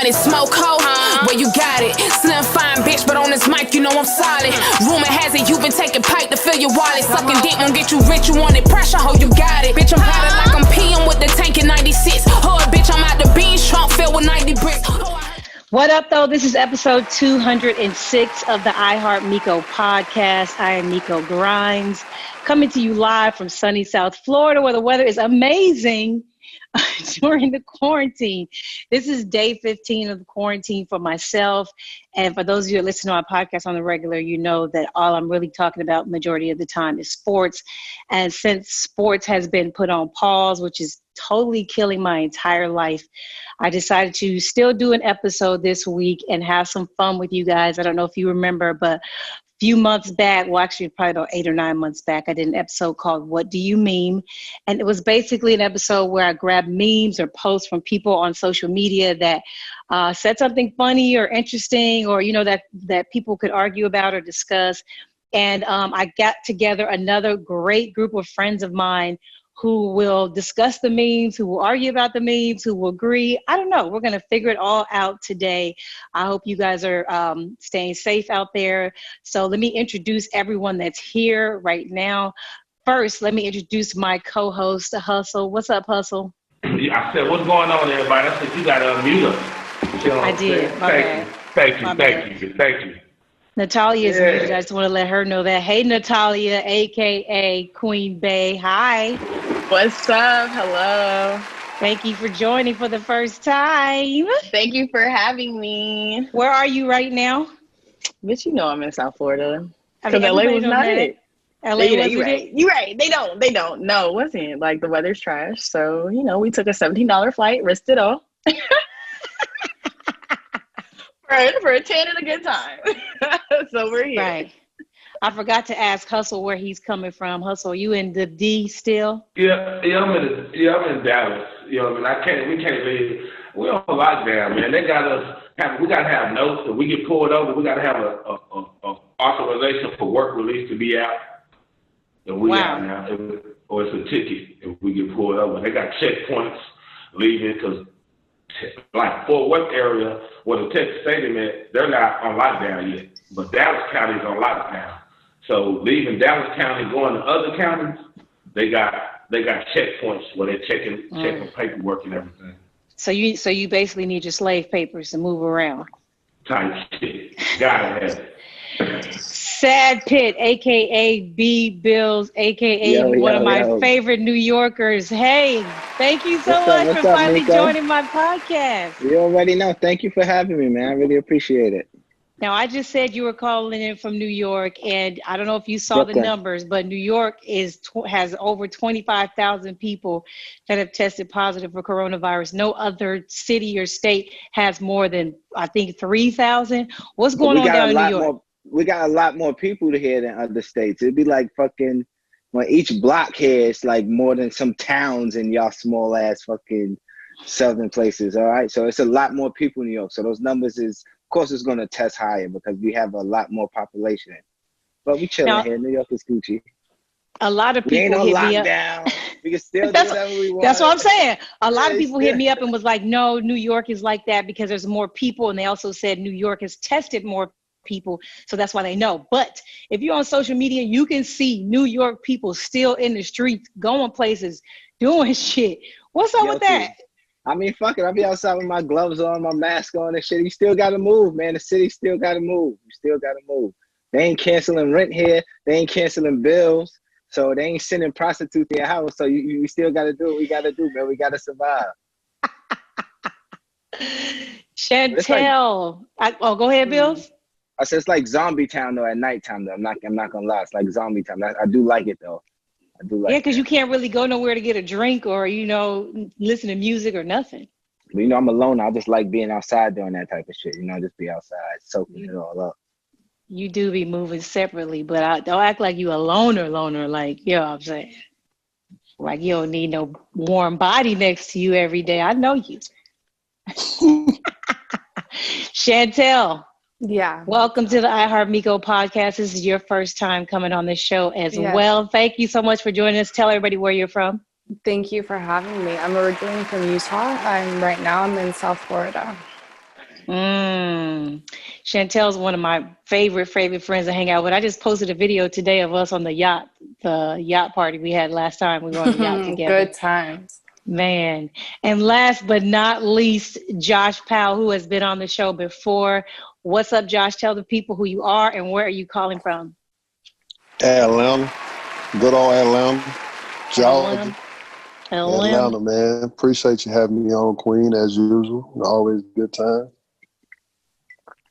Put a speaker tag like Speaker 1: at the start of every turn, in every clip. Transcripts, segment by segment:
Speaker 1: wanted smoke, ho? Where you got it? Slim, fine bitch, but on this mic, you know I'm solid. Rumor has it, you been taking pipe to fill your wallet. Sucking dick won't get you rich, you wanted pressure, ho, you got it. Bitch, I'm powder like I'm peeing with the tank in 96. Hood, bitch, I'm out the beans trunk filled with 90 bricks.
Speaker 2: What up, though? This is episode 206 of the iHeartMikoPodcast. I am Miko Grimes, coming to you live from sunny South Florida, where the weather is amazing during the quarantine. This is day 15 of the quarantine for myself. And for those of you that listen to my podcast on the regular, you know that all I'm really talking about majority of the time is sports. And since sports has been put on pause, which is totally killing my entire life, I decided to still do an episode this week and have some fun with you guys. I don't know if you remember, but a few months back, well, actually probably about 8 or 9 months back, I did an episode called What Do You Meme? And it was basically an episode where I grabbed memes or posts from people on social media that said something funny or interesting, or, you know, that people could argue about or discuss. And I got together another great group of friends of mine who will discuss the memes, who will argue about the memes, who will agree. I don't know. We're going to figure it all out today. I hope you guys are staying safe out there. So let me introduce everyone that's here right now. First, let me introduce my co-host, Hustle. What's up, Hustle?
Speaker 3: I said, what's going on, everybody? I said, you got to unmute us. You know
Speaker 2: I did.
Speaker 3: Thank you.
Speaker 2: Natalia is muted. I just want to let her know that. Hey, Natalia, a.k.a. Queen Bey. Hi.
Speaker 4: What's up? Hello.
Speaker 2: Thank you for joining for the first time.
Speaker 4: Thank you for having me.
Speaker 2: Where are you right now?
Speaker 4: Bitch, you know I'm in South Florida.
Speaker 2: Because
Speaker 4: LA was not it.
Speaker 2: LA
Speaker 4: you're right. You're right. They don't. No, it wasn't. Like, the weather's trash. So, you know, we took a $17 flight, risked it all. For a 10 and a good time. So we're here.
Speaker 2: Right. I forgot to ask Hustle where he's coming from. Hustle, are you in the D still?
Speaker 3: Yeah, I'm in Dallas. You know, I mean, we can't leave. We're on lockdown, man. They got us we gotta have notes. If we get pulled over, we gotta have a authorization for work release to be out. And we out now, or it's a ticket if we get pulled over. They got checkpoints leaving because, like, Fort Worth area, where the Texas Stadium is, they're not on lockdown yet. But Dallas County is on lockdown. So leaving Dallas County, going to other counties, they got checkpoints where they're checking paperwork and everything.
Speaker 2: So you basically need your slave papers to move around.
Speaker 3: Type shit. Gotta have it.
Speaker 2: Sad Pitt, a.k.a. B. Bills, a.k.a. one of my favorite New Yorkers. Hey, thank you so much for finally joining my podcast.
Speaker 5: You already know. Thank you for having me, man. I really appreciate it.
Speaker 2: Now, I just said you were calling in from New York, and I don't know if you saw the numbers, but New York has over 25,000 people that have tested positive for coronavirus. No other city or state has more than, I think, 3,000. What's going on down in New York?
Speaker 5: We got a lot more people here than other states. It'd be like fucking, when each block here is like more than some towns in y'all small ass fucking southern places, all right? So it's a lot more people in New York. So those numbers is, of course, it's going to test higher because we have a lot more population. But we chilling here. New York is Gucci.
Speaker 2: A lot of people hit me up.
Speaker 5: We can still do whatever we want.
Speaker 2: That's what I'm saying. A lot of people hit me up and was like, no, New York is like that because there's more people. And they also said New York has tested more people, so that's why they know. But if you're on social media, you can see New York people still in the streets, going places, doing shit. What's up with that?
Speaker 5: I mean, fuck it. I'll be outside with my gloves on, my mask on and shit. You still got to move, man. The city still got to move. You still got to move. They ain't canceling rent here. They ain't canceling bills. So they ain't sending prostitutes to your house. So you still got to do what we got to do, man. We got to survive.
Speaker 2: Chantel. Go ahead, Bills.
Speaker 5: I said it's like zombie town though at nighttime though. I'm not gonna lie. It's like zombie town. I do like it though. I do like it.
Speaker 2: Yeah, because you can't really go nowhere to get a drink or, you know, listen to music or nothing.
Speaker 5: But, you know, I'm alone. I just like being outside doing that type of shit. You know, just be outside, soaking it all up.
Speaker 2: You do be moving separately, but don't act like you a loner, like, you know what I'm saying? Like you don't need no warm body next to you every day. I know you. Chantel.
Speaker 6: Yeah.
Speaker 2: Welcome to the iHeartMikoPodcast. This is your first time coming on this show as well. Thank you so much for joining us. Tell everybody where you're from.
Speaker 6: Thank you for having me. I'm originally from Utah. Right now I'm in South Florida.
Speaker 2: Chantel's one of my favorite friends to hang out with. I just posted a video today of us on the yacht party we had last time we were on the yacht together.
Speaker 6: Good times.
Speaker 2: Man. And last but not least, Josh Powell, who has been on the show before. What's up, Josh? Tell the people who you are and where are you calling from?
Speaker 7: Atlanta. Good old Atlanta. Georgia. Atlanta, man. Appreciate you having me on, Queen, as usual. Always a good time.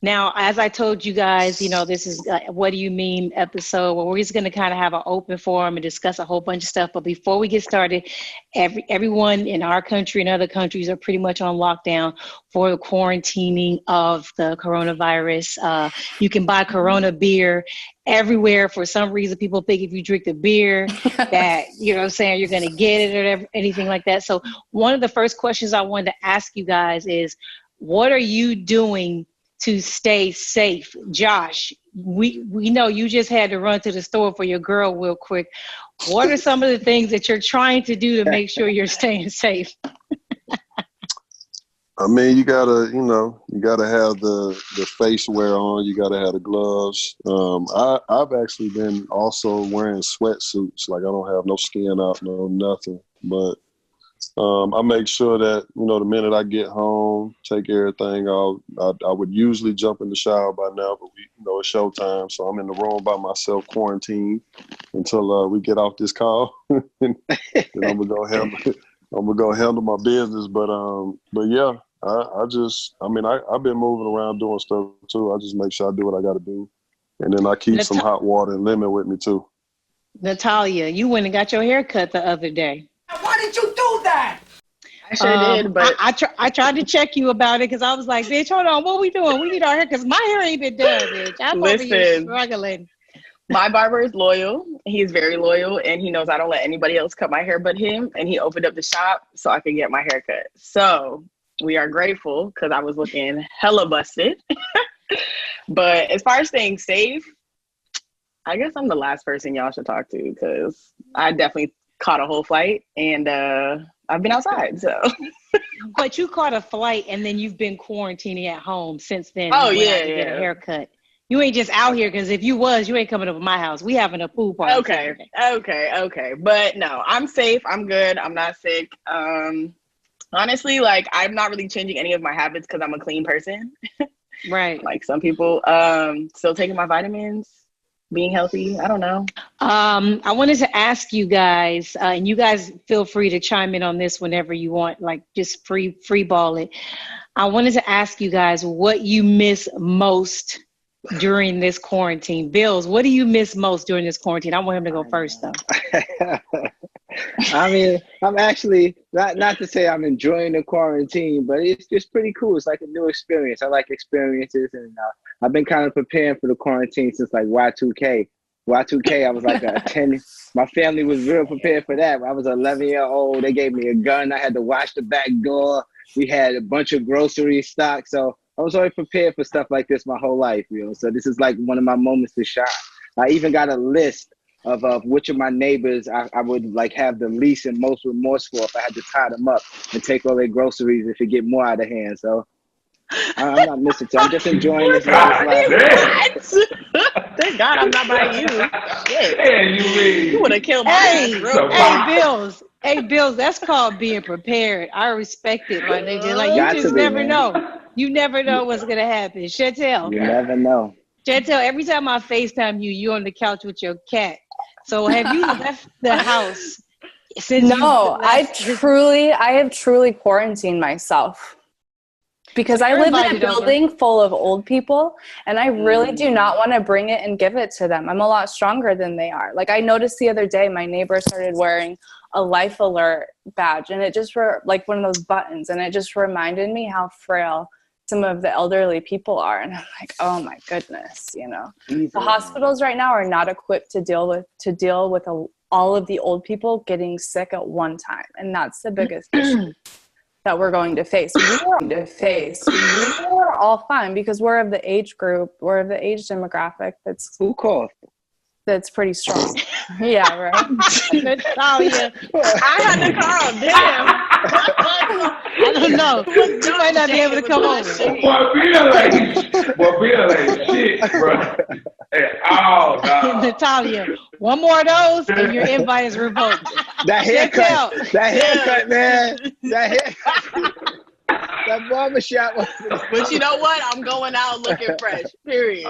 Speaker 2: Now, as I told you guys, this is What Do You Mean episode where we're just going to kind of have an open forum and discuss a whole bunch of stuff. But before we get started, everyone in our country and other countries are pretty much on lockdown for the quarantining of the coronavirus. You can buy Corona beer everywhere. For some reason, people think if you drink the beer that, you're going to get it or anything like that. So one of the first questions I wanted to ask you guys is, what are you doing to stay safe? Josh, we know you just had to run to the store for your girl real quick. What are some of the things that you're trying to do to make sure you're staying safe?
Speaker 7: I mean, you gotta have the face wear on. You gotta have the gloves. I've actually been also wearing sweatsuits. Like, I don't have no skin out, no nothing. But I make sure that, the minute I get home, take everything out. I would usually jump in the shower by now, but it's showtime. So I'm in the room by myself, quarantined, until we get off this call. And I'm gonna go handle my business. But yeah, I've been moving around doing stuff too. I just make sure I do what I got to do, and then I keep some hot water and lemon with me too.
Speaker 2: Natalia, you went and got your hair cut the other day.
Speaker 8: Why did you do that?
Speaker 4: I sure did, but
Speaker 2: I tried to check you about it because I was like, bitch, hold on, what we doing? We need our hair because my hair ain't been done, bitch. I'm over here struggling.
Speaker 4: My barber is loyal. He's very loyal, and he knows I don't let anybody else cut my hair but him. And he opened up the shop so I could get my hair cut. So we are grateful because I was looking hella busted. But as far as staying safe, I guess I'm the last person y'all should talk to because I definitely caught a whole flight and I've been outside. So,
Speaker 2: but you caught a flight and then you've been quarantining at home since then.
Speaker 4: Oh yeah,
Speaker 2: get a haircut. You ain't just out here because if you was, you ain't coming over my house. We having a pool party.
Speaker 4: Okay. But no, I'm safe. I'm good. I'm not sick. Honestly, like, I'm not really changing any of my habits because I'm a clean person.
Speaker 2: Right.
Speaker 4: Like some people. Still taking my vitamins. Being healthy, I don't know.
Speaker 2: I wanted to ask you guys, and you guys feel free to chime in on this whenever you want, like just free ball it. I wanted to ask you guys what you miss most during this quarantine. Bills, what do you miss most during this quarantine? I want him to go first, though.
Speaker 5: I mean, I'm actually, not to say I'm enjoying the quarantine, but it's just pretty cool. It's like a new experience. I like experiences, and I've been kind of preparing for the quarantine since like Y2K. Y2K, I was like a 10. My family was real prepared for that. I was an 11-year-old. They gave me a gun. I had to watch the back door. We had a bunch of grocery stock. So I was always prepared for stuff like this my whole life, So this is like one of my moments to shine. I even got a list of which of my neighbors I would like have the least and most remorse for if I had to tie them up and take all their groceries if it get more out of hand. So I'm not missing it. I'm just enjoying this life.
Speaker 4: Thank God I'm not by you. Shit. You would have killed me.
Speaker 2: Hey, Bills, that's called being prepared. I respect it, my nigga. Like, you just never know. You never know what's going to happen. Chantel.
Speaker 5: You never know.
Speaker 2: Chantel, every time I FaceTime you, you're on the couch with your cat. So have you left the house since?
Speaker 6: No, I have truly quarantined myself. Because I live in a building full of old people, and I really do not want to bring it and give it to them. I'm a lot stronger than they are. Like, I noticed the other day, my neighbor started wearing a Life Alert badge, and it just like one of those buttons, and it just reminded me how frail some of the elderly people are. And I'm like, oh my goodness, The hospitals right now are not equipped to deal with all of the old people getting sick at one time, and that's the biggest issue that we're going to face. We are all fine because we're of the age group, we're of the age demographic that's pretty strong. Yeah, right.
Speaker 2: Natalia.
Speaker 4: I had to call. Damn.
Speaker 2: I don't know. You might not be able to come over.
Speaker 3: Boy, Bill ain't shit, bro. Oh, no.
Speaker 2: Natalia, one more of those and your invite is revoked.
Speaker 5: That haircut, man. That haircut. That barbershop.
Speaker 4: But you know what? I'm going out looking fresh. Period.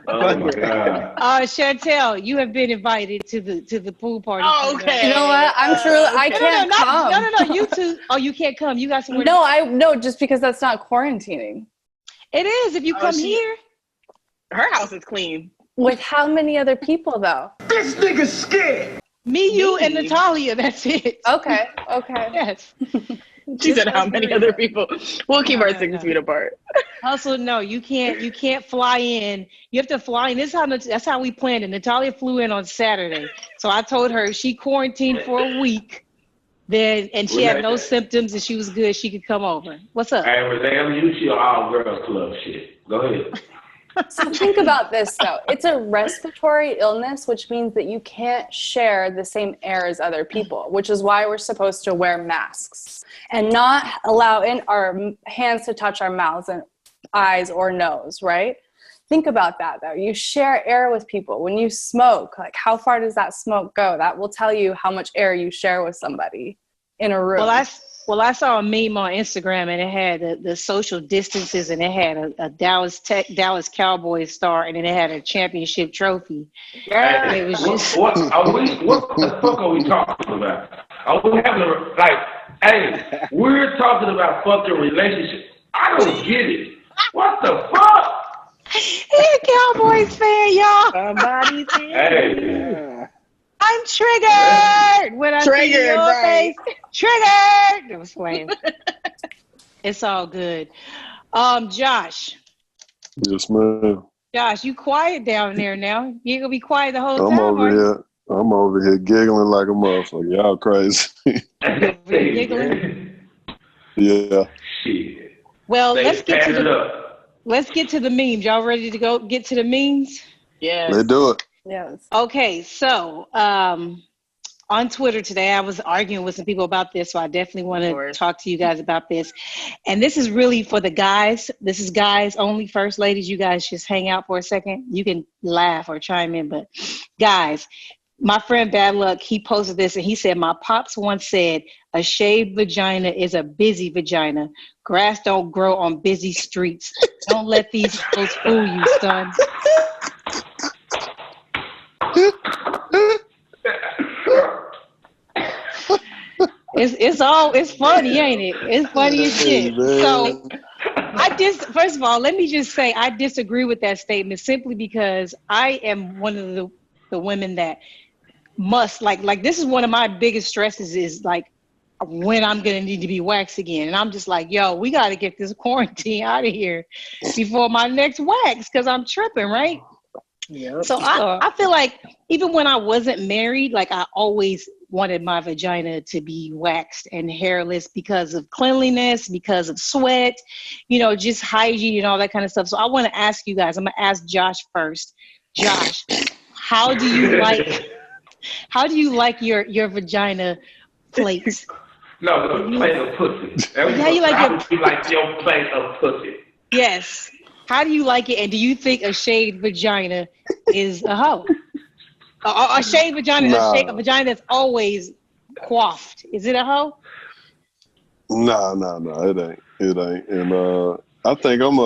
Speaker 3: Oh my God.
Speaker 2: Chantel, you have been invited to the pool party.
Speaker 4: Oh, okay.
Speaker 6: You know what? I'm truly. I can't come.
Speaker 2: No. You two. Oh, you can't come. You got somewhere.
Speaker 6: No. Just because that's not quarantining.
Speaker 2: It is if you come here.
Speaker 4: Her house is clean.
Speaker 6: With how many other people though?
Speaker 8: This nigga's scared.
Speaker 2: Me, you, and Natalia. That's it.
Speaker 6: Okay.
Speaker 2: Yes.
Speaker 4: She said how many other people? We'll keep our 6 feet apart.
Speaker 2: Also, no, you can't fly in. You have to fly in. That's how we planned it. Natalia flew in on Saturday. So I told her she quarantined for a week. And she had no symptoms and she was good. She could come over. What's up?
Speaker 3: Hey, Roseanne, you see all girls club shit. Go ahead.
Speaker 6: So think about this though. It's a respiratory illness, which means that you can't share the same air as other people, which is why we're supposed to wear masks and not allow in our hands to touch our mouths and eyes or nose, right? Think about that though. You share air with people. When you smoke, like how far does that smoke go? That will tell you how much air you share with somebody in a room.
Speaker 2: Well, I saw a meme on Instagram and it had the social distances and it had a Dallas Cowboys star and then it had a championship trophy.
Speaker 3: Yeah.
Speaker 2: It was just
Speaker 3: what the fuck are we talking about? Are we having we're talking about fucking relationships. I don't get it. What the fuck?
Speaker 2: He a Cowboys fan, y'all.
Speaker 4: Somebody
Speaker 3: Hey.
Speaker 2: I'm triggered when I see your face. Triggered. I was playing. It's all good. Josh.
Speaker 7: Yes, ma'am.
Speaker 2: Josh, you quiet down there now. You gonna be quiet the whole time.
Speaker 7: I'm over here giggling like a motherfucker. Y'all crazy.
Speaker 2: Giggling.
Speaker 7: Yeah.
Speaker 3: Shit.
Speaker 2: Well, let's get to the memes. Y'all ready to go get to the memes?
Speaker 4: Yeah.
Speaker 7: Let's do it.
Speaker 6: Yes.
Speaker 2: Okay, so on Twitter today, I was arguing with some people about this, so I definitely want to talk to you guys about this. And this is really for the guys. This is guys only. First ladies, you guys just hang out for a second. You can laugh or chime in, but guys, my friend Bad Luck, he posted this and he said, my pops once said, a shaved vagina is a busy vagina. Grass don't grow on busy streets. Don't let these folks fool you, son. It's funny, ain't it? It's funny as shit. So first of all, let me just say I disagree with that statement simply because I am one of the women that must like this is one of my biggest stresses is like when I'm gonna need to be waxed again. And I'm just like, yo, we gotta get this quarantine out of here before my next wax because I'm tripping, right?
Speaker 4: Yep.
Speaker 2: So I feel like even when I wasn't married, like I always wanted my vagina to be waxed and hairless because of cleanliness, because of sweat, just hygiene and all that kind of stuff. So I want to ask you guys, I'm going to ask Josh first. Josh, how do you like your vagina plates?
Speaker 3: No, plate of pussy.
Speaker 2: How you like
Speaker 3: your plate of pussy?
Speaker 2: Yes. How do you like it? And do you think a shaved vagina is a hoe? A shaved vagina, a vagina that's always coiffed. Is it a hoe?
Speaker 7: No, it ain't. And I think I'm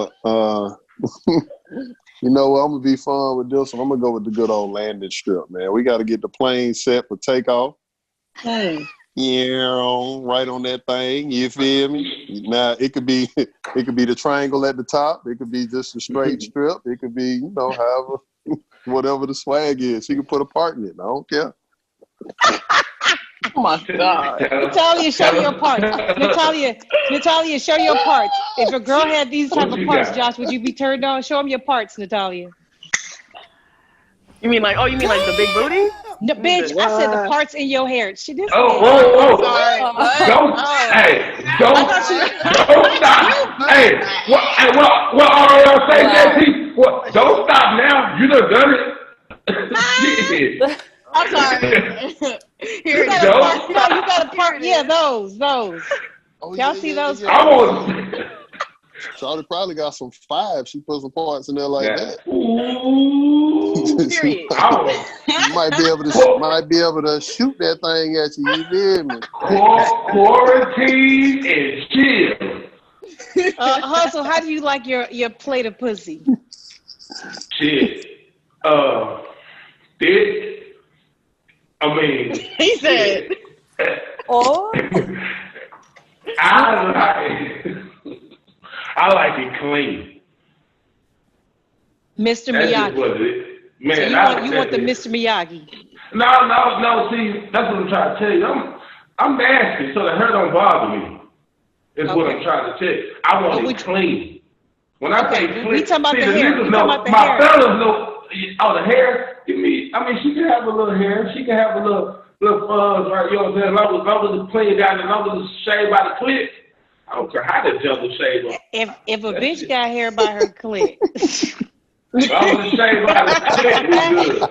Speaker 7: you know what, I'm gonna be fun with this one. I'm gonna go with the good old landing strip, man. We got to get the plane set for takeoff. Yeah, right on that thing. You feel me? Now it could be the triangle at the top. It could be just a straight strip. It could be, however, whatever the swag is. You can put a part in it. I don't care.
Speaker 4: Oh my God.
Speaker 2: Natalia, show your parts. Natalia, show your parts. If a girl had these type of parts, Josh, would you be turned on? Show them your parts, Natalia.
Speaker 4: You mean like the big booty?
Speaker 2: No, bitch, I said the parts in your hair.
Speaker 3: Don't stop. Hey, what RL say, JT? What? Don't stop now. You done done it.
Speaker 4: I'm sorry.
Speaker 2: You got got a part. Yeah, those.
Speaker 7: Oh,
Speaker 2: Y'all see those?
Speaker 3: I want.
Speaker 7: Shawty probably got some 5. She put some parts in there like that.
Speaker 3: Ooh.
Speaker 4: Period.
Speaker 7: You might be able to shoot that thing at you. You feel me?
Speaker 3: Quarantine and chill.
Speaker 2: Hustle, how do you like your plate of pussy?
Speaker 3: Shit. Thick. I mean.
Speaker 4: He said.
Speaker 6: Oh.
Speaker 3: I like it clean.
Speaker 2: Mr.
Speaker 3: That's just
Speaker 2: Miyagi.
Speaker 3: what it is. Man,
Speaker 2: So you want the Mr. Miyagi?
Speaker 3: No. See, that's what I'm trying to tell you. I'm nasty, so the hair don't bother me. Is what I'm trying to tell you. I want it clean. When I say clean,
Speaker 2: we talking about the hair. We talking about the
Speaker 3: my
Speaker 2: hair.
Speaker 3: fellas know. Oh, the hair. I mean, she can have a little hair. She can have a little fuzz, right? You know what I'm saying? As long as it's clean down, as long as it's shaved by the clip. I don't care how the devil shave up.
Speaker 2: If a bitch got hair by her clit.
Speaker 3: As long as it's shaved by the clip, it's good.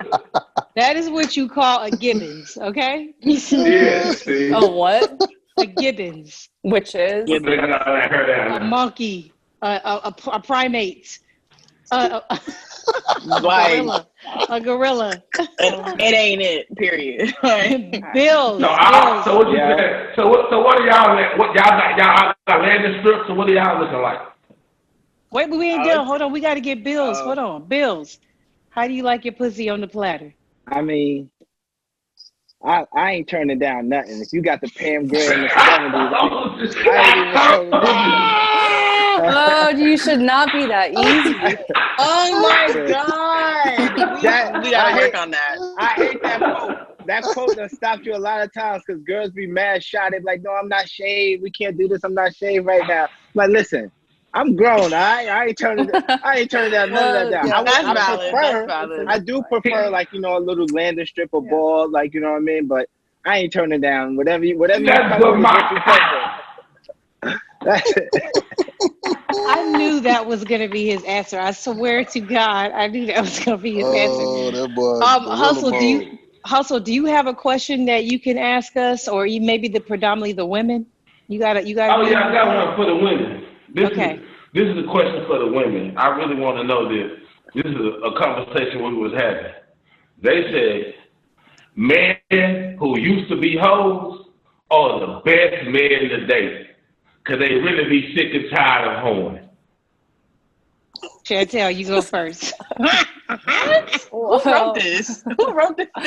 Speaker 2: That is what you call a Gibbons, okay?
Speaker 3: Yeah, see?
Speaker 6: A what?
Speaker 2: A Gibbons.
Speaker 6: Which is?
Speaker 2: A monkey. A primate. A gorilla.
Speaker 4: It ain't it. Period.
Speaker 2: Bills.
Speaker 3: So what you said? So what are y'all? What y'all got landing strips? So what are y'all looking like?
Speaker 2: Wait, but we ain't done. Hold on, we got to get Bills. Hold on, Bills. How do you like your pussy on the platter?
Speaker 5: I mean, I ain't turning down nothing. If you got the Pam Grier in the 70s, I ain't even turning down.
Speaker 6: Oh, you should not be that easy.
Speaker 4: Oh my God. We gotta work on that.
Speaker 5: I hate that quote. That quote that stopped you a lot of times because girls be mad shot. They be like, no, I'm not shaved. We can't do this. I'm not shaved right now. I'm like, listen, I'm grown, all right? I ain't turning down none of that down.
Speaker 4: Yeah, that's valid.
Speaker 5: I do prefer, like, you know, a little landing strip or ball, like, you know what I mean? But I ain't turning down whatever you come with, what you prefer. That's it.
Speaker 2: I knew that was going to be his answer. I swear to God, I knew that was going to be his answer.
Speaker 7: That boy.
Speaker 2: Hustle, do you have a question that you can ask us, or maybe predominantly the women? You got.
Speaker 3: Oh yeah, I got one for the women. This is a question for the women. I really want to know this. This is a conversation we was having. They said, men who used to be hoes are the best men to date. Because they really be sick and tired of hoeing.
Speaker 2: Chantel, you go first.
Speaker 4: Who wrote this?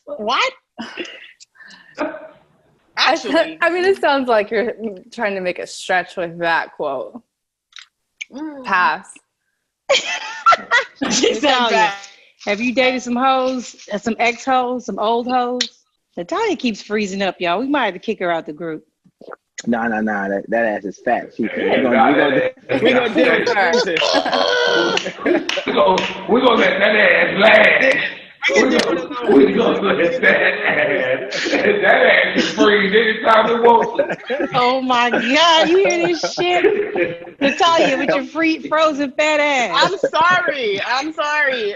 Speaker 4: What? Actually.
Speaker 6: I mean, it sounds like you're trying to make a stretch with that quote. Pass.
Speaker 2: Natalia, have you dated some hoes, some ex-hoes, some old hoes? Natalia keeps freezing up, y'all. We might have to kick her out the group.
Speaker 5: No. That ass is fat. We're gonna deal with her.
Speaker 3: We're gonna let that ass last. We're gonna let that ass freeze anytime it wants.
Speaker 2: Oh my God, you hear this shit? Natalia with your frozen fat ass.
Speaker 4: I'm sorry.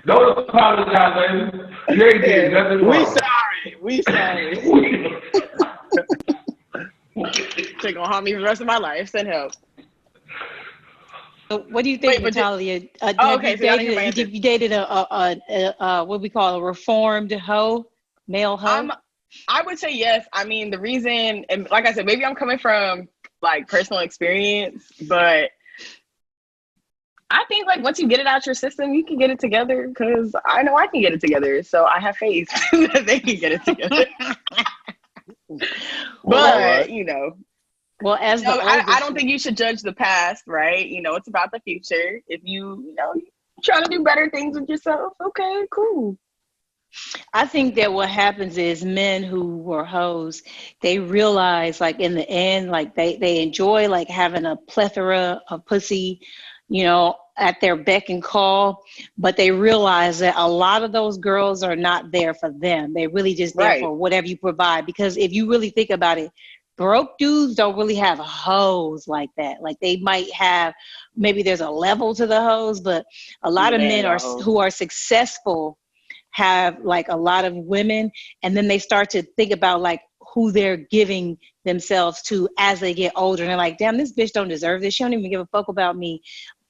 Speaker 3: Don't apologize, baby. You ain't did nothing wrong.
Speaker 5: We sorry.
Speaker 4: They're gonna haunt me the rest of my life. Send help.
Speaker 2: What do you think, Natalia? You dated a what we call a reformed hoe, male hoe?
Speaker 4: I would say yes. I mean, the reason, and like I said, maybe I'm coming from like personal experience, but I think like once you get it out your system, you can get it together. Because I know I can get it together, so I have faith that they can get it together. But you know.
Speaker 2: Well,
Speaker 4: I don't think you should judge the past, right? You know, it's about the future. If you trying to do better things with yourself, okay, cool.
Speaker 2: I think that what happens is men who were hoes, they realize like in the end, like they enjoy like having a plethora of pussy, at their beck and call, but they realize that a lot of those girls are not there for them. They're really just there for whatever you provide. Because if you really think about it, broke dudes don't really have hoes like that. Like they might have, maybe there's a level to the hoes, but a lot of men who are successful have like a lot of women, and then they start to think about like who they're giving themselves to as they get older. And they're like, damn, this bitch don't deserve this. She don't even give a fuck about me.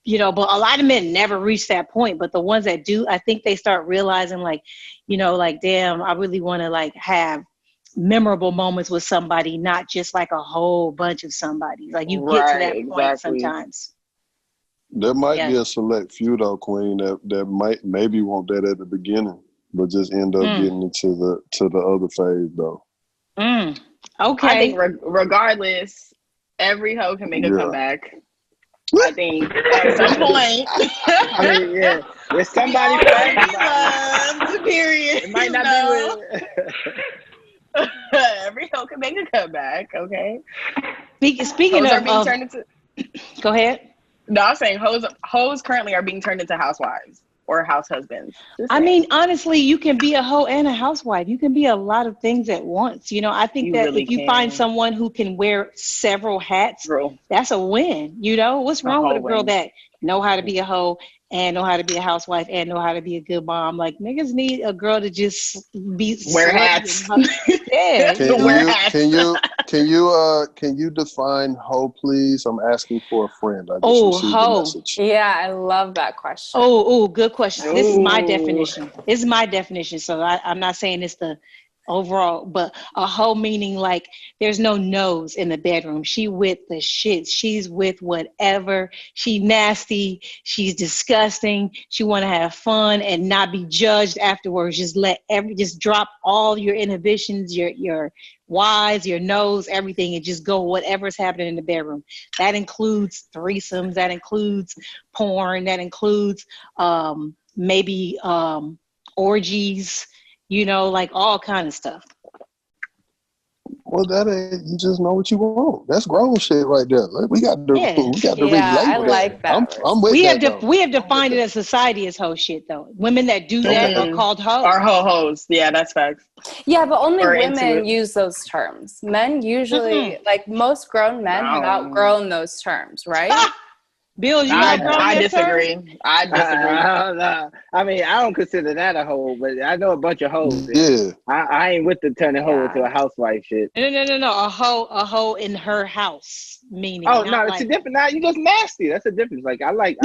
Speaker 2: You know, but a lot of men never reach that point. But the ones that do, I think they start realizing like, you know, like, damn, I really want to like have memorable moments with somebody, not just like a whole bunch of somebody. Like you get to that point sometimes.
Speaker 7: There might be a select few though, Queen, that might maybe want that at the beginning, but just end up getting into the other phase though.
Speaker 2: Okay.
Speaker 4: I think regardless, every hoe can make a comeback. I think at some point.
Speaker 5: I mean, yeah. There's somebody for everybody.
Speaker 4: Loved, period.
Speaker 5: It might not be with.
Speaker 4: Every hoe can make a comeback, okay?
Speaker 2: Speaking
Speaker 4: hoes
Speaker 2: of
Speaker 4: are being turned into.
Speaker 2: Go ahead.
Speaker 4: No, I'm saying hoes currently are being turned into housewives or house husbands.
Speaker 2: I mean, honestly, you can be a hoe and a housewife. You can be a lot of things at once. You know, I think that if you find someone who can wear several hats, that's a win. You know, what's wrong with a girl that know how to be a hoe and know how to be a housewife and know how to be a good mom? Like, niggas need a girl to just be
Speaker 4: wear hats.
Speaker 2: Yeah.
Speaker 7: Can you define hoe, please? I'm asking for a friend. I just received a message.
Speaker 6: Yeah, I love that question.
Speaker 2: Oh, good question. This is my definition. So I'm not saying it's the overall, but a hoe meaning like there's no nose in the bedroom. She with the shit. She's with whatever. She nasty. She's disgusting. She want to have fun and not be judged afterwards. Just drop all your inhibitions, your whys, your nose, everything, and just go whatever's happening in the bedroom. That includes threesomes. That includes porn. That includes maybe orgies. You know, like all kind of stuff.
Speaker 7: Well, that ain't, you just know what you want. That's grown shit right there. We got to relate
Speaker 6: I like that.
Speaker 7: I'm with
Speaker 2: we
Speaker 7: that.
Speaker 2: We have defined it as society as hoe shit though. Women that do that are called hoes.
Speaker 4: Are ho-hos. Yeah, that's facts.
Speaker 6: Yeah, but only women use those terms. Men usually, like most grown men have outgrown those terms, right?
Speaker 2: Bill,
Speaker 4: I disagree. I disagree.
Speaker 5: I mean, I don't consider that a hoe, but I know a bunch of hoes.
Speaker 7: Yeah.
Speaker 5: I ain't with the turning hoe into a housewife shit.
Speaker 2: No. A hoe in her house, meaning.
Speaker 5: Oh no, it's a different. Now you just nasty. That's a difference. Like I want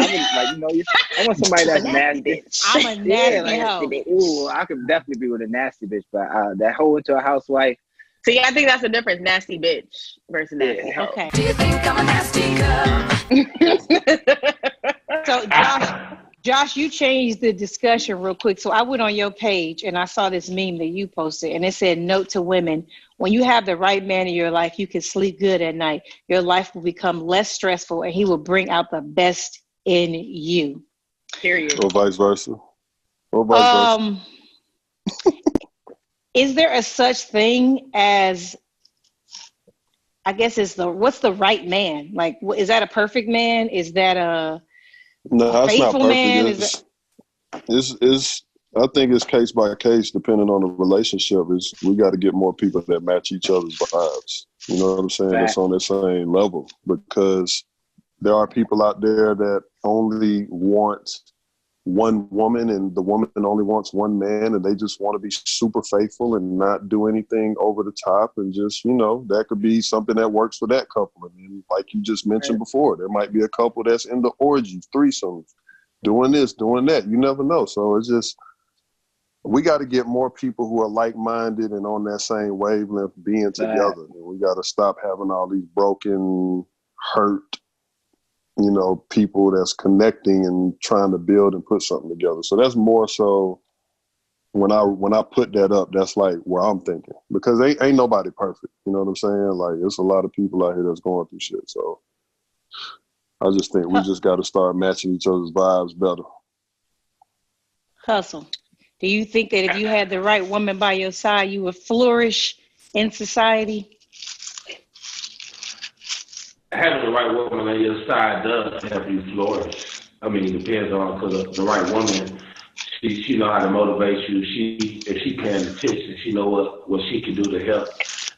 Speaker 5: somebody that's nasty.
Speaker 2: I'm a nasty hoe.
Speaker 5: Ooh, I could definitely be with a nasty bitch, but that hoe into a housewife.
Speaker 4: See, I think that's the difference. Nasty bitch versus nasty hoe.
Speaker 2: Okay.
Speaker 8: Do you think I'm a nasty girl?
Speaker 2: So, Josh, you changed the discussion real quick. So I went on your page and I saw this meme that you posted, and it said, "Note to women: when you have the right man in your life, you can sleep good at night. Your life will become less stressful, and he will bring out the best in you."
Speaker 4: Period.
Speaker 7: Or vice versa.
Speaker 2: Is there a such thing as, I guess what's the right man? Like, is that a perfect man? Is that a faithful man?
Speaker 7: I think it's case by case, depending on the relationship. We got to get more people that match each other's vibes. You know what I'm saying? That's on the same level, because there are people out there that only want one woman and the woman only wants one man, and they just want to be super faithful and not do anything over the top, and just, you know, that could be something that works for that couple. And then, like you just mentioned before, there might be a couple that's in the orgies, threesomes, doing this, doing that. You never know. So it's just, we got to get more people who are like-minded and on that same wavelength being together. And we got to stop having all these broken, hurt, you know, people that's connecting and trying to build and put something together. So that's more so when I put that up, that's like where I'm thinking, because ain't nobody perfect. You know what I'm saying? Like, there's a lot of people out here that's going through shit. So I just think we just got to start matching each other's vibes better.
Speaker 2: Hustle. Do you think that if you had the right woman by your side, you would flourish in society?
Speaker 3: Having the right woman on your side does help you flourish. I mean, it depends on, because the right woman, she know how to motivate you. If she paying attention, she know what she can do to help.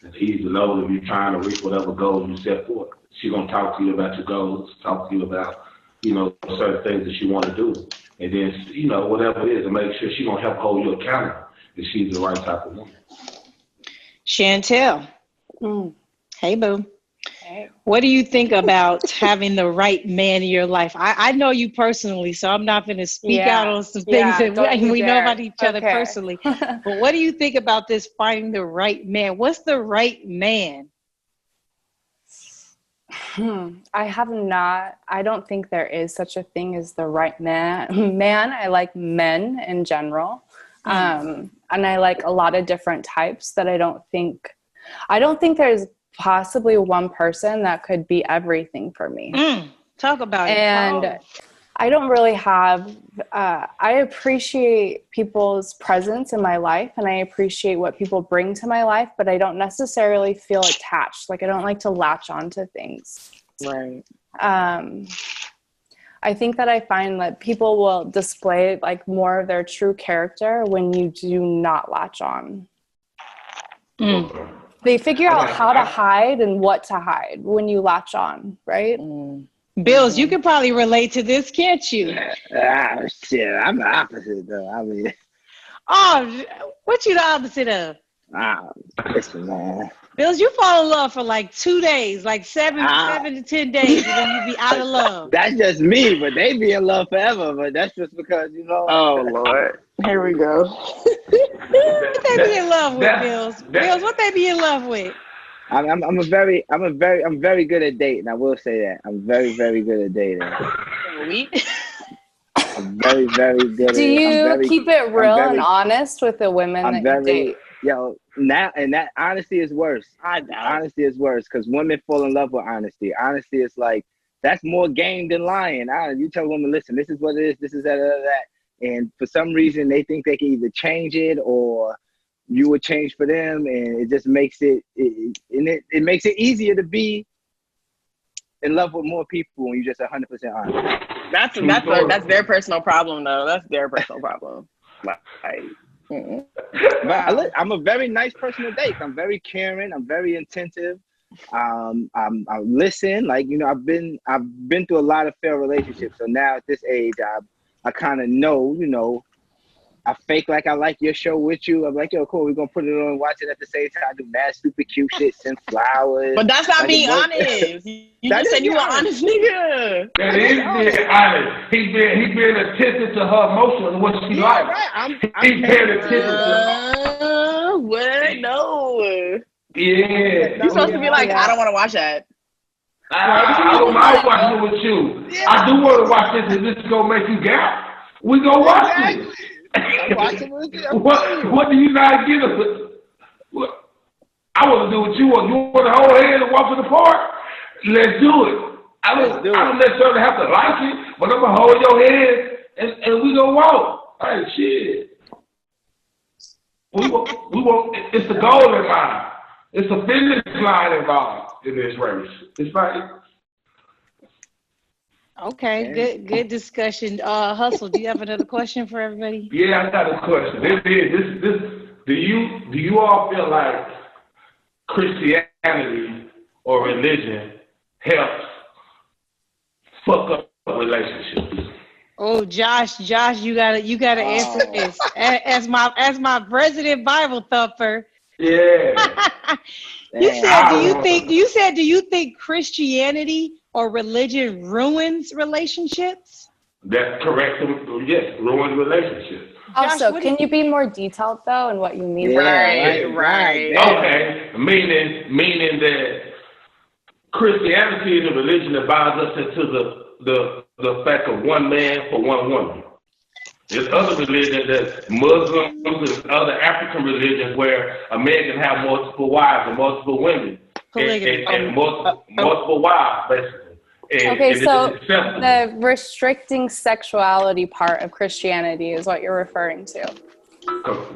Speaker 3: It's easy to know if you're trying to reach whatever goals you set forth. She gonna talk to you about your goals, talk to you about, you know, certain things that you want to do, and then, you know, whatever it is, and make sure she gonna help hold you accountable if she's the right type of woman.
Speaker 2: Chantel. Hey, boo. Hey. What do you think about having the right man in your life? I know you personally, so I'm not going to speak out on some things that we know about each other personally. But what do you think about this finding the right man? What's the right man?
Speaker 6: I don't think there is such a thing as the right man. I like men in general. And I like a lot of different types that I don't think there's possibly one person that could be everything for me.
Speaker 2: Talk about it.
Speaker 6: And I don't really have, I appreciate people's presence in my life and I appreciate what people bring to my life, but I don't necessarily feel attached. Like I don't like to latch onto things.
Speaker 4: Right.
Speaker 6: I think that I find that people will display like more of their true character when you do not latch on. They figure out how to hide and what to hide when you latch on, right?
Speaker 2: Bills, you could probably relate to this, can't you?
Speaker 5: Shit, I'm the opposite though. I mean,
Speaker 2: what you the opposite of?
Speaker 5: Listen, man.
Speaker 2: Bills, you fall in love for like 2 days, like 7 to 10 days, and then you be out of love.
Speaker 5: That's just me, but they be in love forever. But that's just because, you know.
Speaker 4: Oh Lord, here we go.
Speaker 2: What they be in love with, Bills? Bills, what they be in love with?
Speaker 5: I'm very good at dating. I will say that I'm very, very good at dating. I'm very, very good.
Speaker 6: Do you keep it real and honest with the women that you date?
Speaker 5: And that honesty is worse. Honesty is worse because women fall in love with honesty. Honesty is like, that's more game than lying. You tell a woman, listen, this is what it is, this is that. And for some reason, they think they can either change it or you would change for them. And it just makes it makes it easier to be in love with more people when you're just 100% honest.
Speaker 4: That's their personal problem, though. That's their personal problem.
Speaker 5: But I'm a very nice person to date. I'm very caring. I'm very attentive. I listen. Like, you know, I've been through a lot of failed relationships. So now at this age, I kind of know, you know, I fake like I like your show with you. I'm like, yo, cool, we're going to put it on and watch it at the same time. I do mad stupid cute shit, send flowers.
Speaker 4: But that's not being honest. You just said you were honest nigga.
Speaker 3: That is being honest. He been attentive to her emotions and what she likes.
Speaker 5: Right.
Speaker 3: He's paying attention to
Speaker 4: what? No.
Speaker 3: Yeah.
Speaker 4: You're supposed to be like, I don't want to watch that.
Speaker 3: I don't mind watching it with you. Yeah. I do want to watch this. Is this going to make you gap? We going to watch it. What do you not get us? I want to do what you want. You want to hold hands and walk to the park? Let's do it. I don't necessarily have to like it, but I'm going to hold your hand and we going to walk. All right, shit. We want, it's the goal in mind. It's the finish line involved in this race. It's like...
Speaker 2: Okay, good discussion. Hustle, do you have another question for everybody?
Speaker 3: Yeah, I got a question. Do you all feel like Christianity or religion helps fuck up relationships? Oh,
Speaker 2: Josh, you gotta answer this. As my resident Bible thumper.
Speaker 3: Yeah.
Speaker 2: You said do you think Christianity or religion ruins relationships?
Speaker 3: That's correct. Yes, ruins relationships.
Speaker 6: Also, Josh, can you be more detailed though in what you mean?
Speaker 4: Right.
Speaker 3: Okay, meaning that Christianity is a religion that binds us into the fact of one man for one woman. There's other religions, that Muslims and other African religions, where a man can have multiple wives and multiple women. And multiple wives, basically.
Speaker 6: So the restricting sexuality part of Christianity is what you're referring to.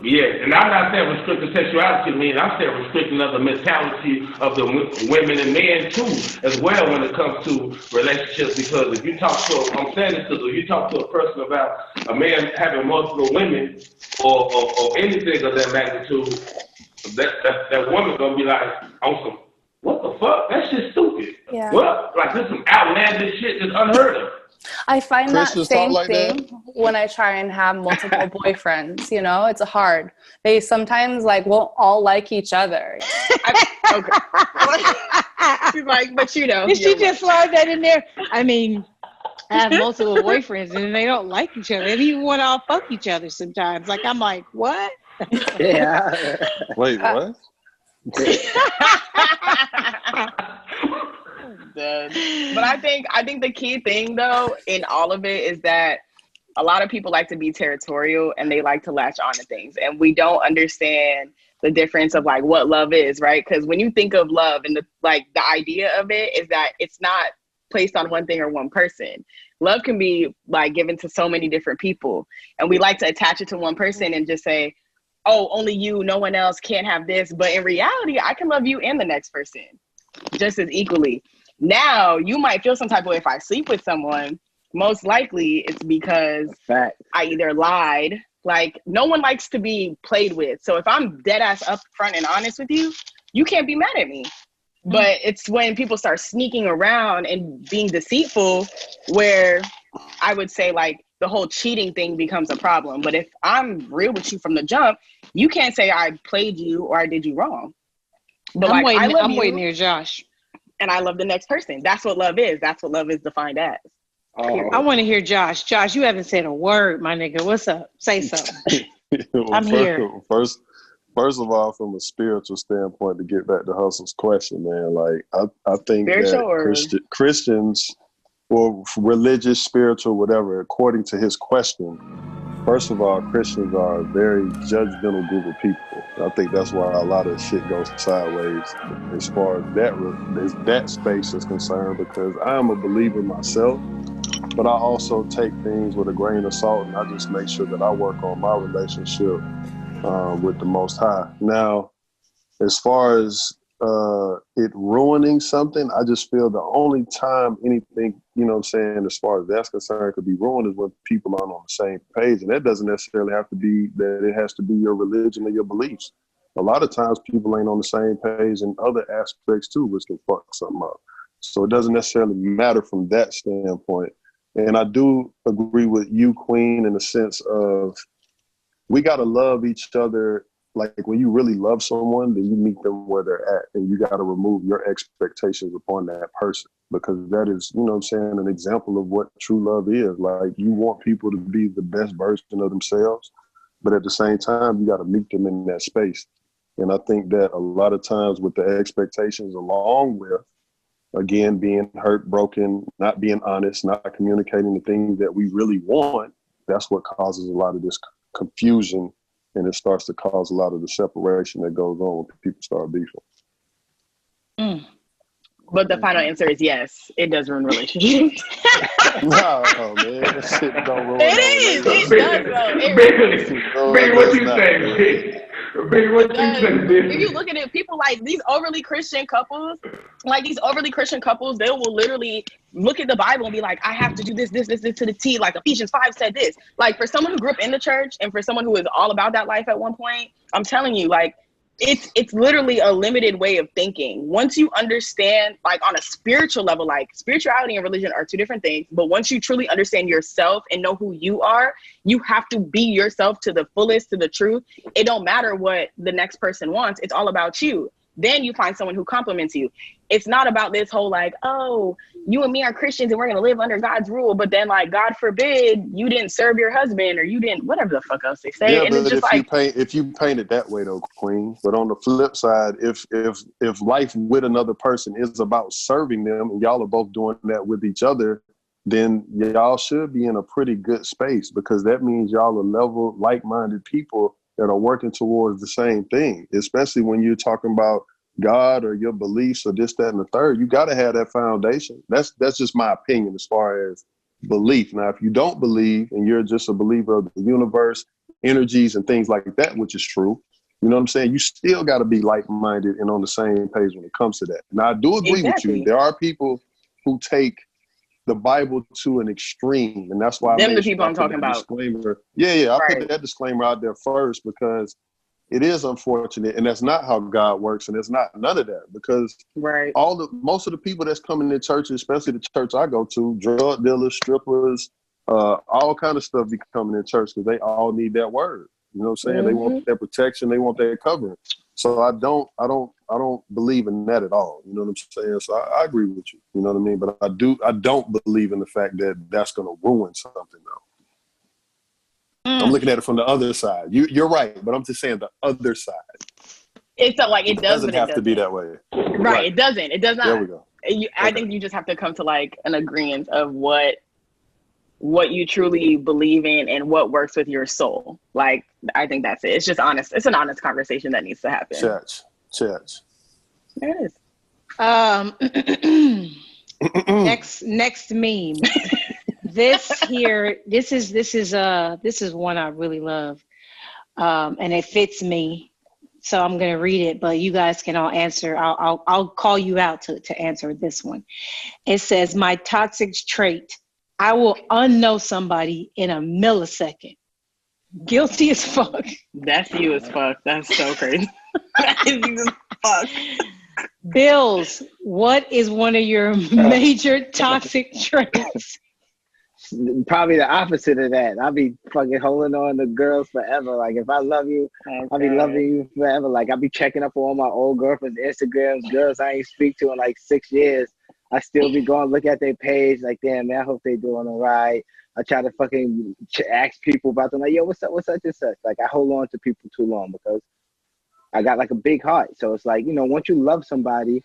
Speaker 3: Yeah, and I'm not saying restricting sexuality, I'm saying restricting the mentality of the women and men too, as well, when it comes to relationships. Because if you talk to, I'm saying this because if you talk to a person about a man having multiple women or anything of that magnitude, that woman's gonna be like, on some, what the fuck? That shit's stupid.
Speaker 6: Yeah.
Speaker 3: What? Like, this is some outlandish shit that's unheard of.
Speaker 6: I find
Speaker 7: Christians
Speaker 6: that
Speaker 7: talk
Speaker 6: same
Speaker 7: like
Speaker 6: thing
Speaker 7: that?
Speaker 6: when I try and have multiple boyfriends, you know, it's hard. They sometimes like won't all like each other.
Speaker 4: Okay. She's like, but you know.
Speaker 2: Did she just slide that in there? I mean, I have multiple boyfriends and they don't like each other. They don't even want to all fuck each other sometimes. Like, I'm like, what?
Speaker 5: Yeah.
Speaker 7: Wait, what?
Speaker 4: But I think the key thing though in all of it is that a lot of people like to be territorial and they like to latch on to things, and we don't understand the difference of like what love is, right? Because when you think of love and the idea of it is that it's not placed on one thing or one person. Love can be like given to so many different people, and we like to attach it to one person and just say, oh, only you, no one else, can't have this. But in reality, I can love you and the next person just as equally. Now, you might feel some type of way if I sleep with someone. Most likely it's because I either lied. Like, no one likes to be played with. So if I'm dead ass up front and honest with you, you can't be mad at me. But it's when people start sneaking around and being deceitful where I would say like the whole cheating thing becomes a problem. But if I'm real with you from the jump, you can't say I played you or I did you wrong. But I'm
Speaker 2: waiting here, Josh.
Speaker 4: And I love the next person. That's what love is. That's what love is defined as.
Speaker 2: I want to hear Josh. Josh, you haven't said a word, my nigga. What's up? Say something. I'm here.
Speaker 7: First of all, from a spiritual standpoint, to get back to Hustle's question, man, like I think Christians, or religious, spiritual, whatever, according to his question, first of all, Christians are a very judgmental group of people. I think that's why a lot of shit goes sideways as far as that space is concerned, because I am a believer myself, but I also take things with a grain of salt, and I just make sure that I work on my relationship with the Most High. Now, as far as it ruining something, I just feel the only time anything, you know what I'm saying, as far as that's concerned, could be ruined is when people aren't on the same page. And that doesn't necessarily have to be that it has to be your religion or your beliefs. A lot of times people ain't on the same page in other aspects too, which can fuck something up. So it doesn't necessarily matter from that standpoint. And I do agree with you, Queen, in the sense of we got to love each other. Like when you really love someone, then you meet them where they're at, and you got to remove your expectations upon that person, because that is, you know what I'm saying, an example of what true love is. Like, you want people to be the best version of themselves, but at the same time, you got to meet them in that space. And I think that a lot of times with the expectations along with, again, being hurt, broken, not being honest, not communicating the things that we really want, that's what causes a lot of this confusion. And it starts to cause a lot of the separation that goes on when people start beefing.
Speaker 4: But the final answer is yes, it does ruin relationships.
Speaker 7: No, man, that shit don't ruin.
Speaker 4: It is. It does, though.
Speaker 3: Baby, what you say? Baby, what you say?
Speaker 4: If you look at it, people like these overly Christian couples, they will literally look at the Bible and be like, I have to do this to the T. Like Ephesians 5 said this. Like, for someone who grew up in the church and for someone who is all about that life at one point, I'm telling you, like, it's literally a limited way of thinking. Once you understand, like, on a spiritual level, like, spirituality and religion are two different things, but once you truly understand yourself and know who you are, you have to be yourself to the fullest, to the truth. It don't matter what the next person wants. It's all about you. Then you find someone who compliments you. It's not about this whole like, oh, you and me are Christians and we're going to live under God's rule. But then, like, God forbid you didn't serve your husband, or you didn't, whatever the fuck else they say.
Speaker 7: Yeah,
Speaker 4: and it's just
Speaker 7: if you paint it that way though, Queen. But on the flip side, if life with another person is about serving them and y'all are both doing that with each other, then y'all should be in a pretty good space, because that means y'all are level, like-minded people that are working towards the same thing, especially when you're talking about God or your beliefs or this, that, and the third. You got to have that foundation. That's just my opinion as far as belief. Now, if you don't believe and you're just a believer of the universe, energies, and things like that, which is true, you know what I'm saying? You still got to be like-minded and on the same page when it comes to that. Now, I do agree with you. There are people who take the Bible to an extreme, and that's why
Speaker 4: the people I'm talking about.
Speaker 7: Disclaimer. Yeah, I put that disclaimer out there first, because it is unfortunate, and that's not how God works, and it's not none of that, because
Speaker 4: Right.
Speaker 7: most of the people that's coming to church, especially the church I go to, drug dealers, strippers, all kind of stuff be coming in church because they all need that word. You know what I'm saying?
Speaker 4: Mm-hmm.
Speaker 7: They want their protection, they want their covering. So I don't believe in that at all. You know what I'm saying? So I agree with you. You know what I mean? But I don't believe in the fact that that's going to ruin something though. I'm looking at it from the other side. You're right, but I'm just saying the other side.
Speaker 4: It's like it does,
Speaker 7: doesn't
Speaker 4: but
Speaker 7: have to be that way.
Speaker 4: Right. It doesn't. It does not.
Speaker 7: There we go.
Speaker 4: I think you just have to come to like an agreement of what you truly believe in and what works with your soul. Like, I think that's it. It's just honest. It's an honest conversation that needs to happen.
Speaker 7: Church.
Speaker 4: There it
Speaker 2: is. Next meme. This is one I really love. And it fits me. So I'm going to read it, but you guys can all answer. I'll call you out to answer this one. It says, my toxic trait: I will unknow somebody in a millisecond. Guilty as fuck.
Speaker 4: That's you as fuck. That's so crazy. That is you as fuck.
Speaker 2: Bills, what is one of your major toxic traits?
Speaker 5: Probably the opposite of that. I'll be fucking holding on to girls forever. Like, if I love you, okay, I'll be loving you forever. Like, I'll be checking up on all my old girlfriends' Instagrams, girls I ain't speak to in like 6 years. I still be going look at their page, like, damn, man, I hope they doing all right. I try to fucking ask people about them, like, yo, what's up, what's such and such. Like, I hold on to people too long because I got like a big heart. So it's like, you know, once you love somebody,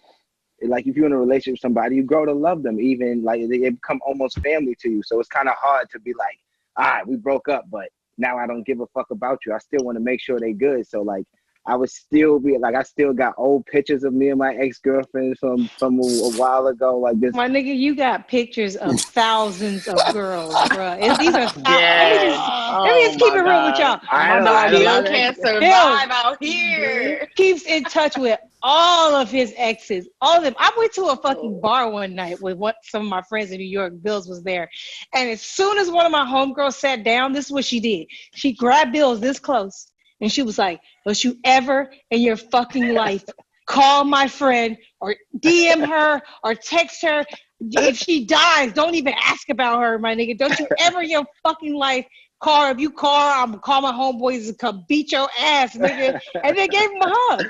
Speaker 5: like if you're in a relationship with somebody, you grow to love them, even like they become almost family to you. So it's kind of hard to be like, all right, we broke up, but now I don't give a fuck about you. I still want to make sure they good. So like, I would still be like, I still got old pictures of me and my ex-girlfriend from a while ago. Like this.
Speaker 2: My nigga, you got pictures of thousands of girls, bro. These are thousands.
Speaker 4: Yeah.
Speaker 2: Let me just keep it real with y'all.
Speaker 4: My dog Bill can't survive out here.
Speaker 2: Keeps in touch with all of his exes, all of them. I went to a fucking bar one night with some of my friends in New York. Bills was there. And as soon as one of my homegirls sat down, this is what she did. She grabbed Bills this close. And she was like, don't you ever in your fucking life call my friend or DM her or text her. If she dies, don't even ask about her, my nigga. Don't you ever in your fucking life call her. If you call her, I'm going to call my homeboys and come beat your ass, nigga. And they gave him a hug.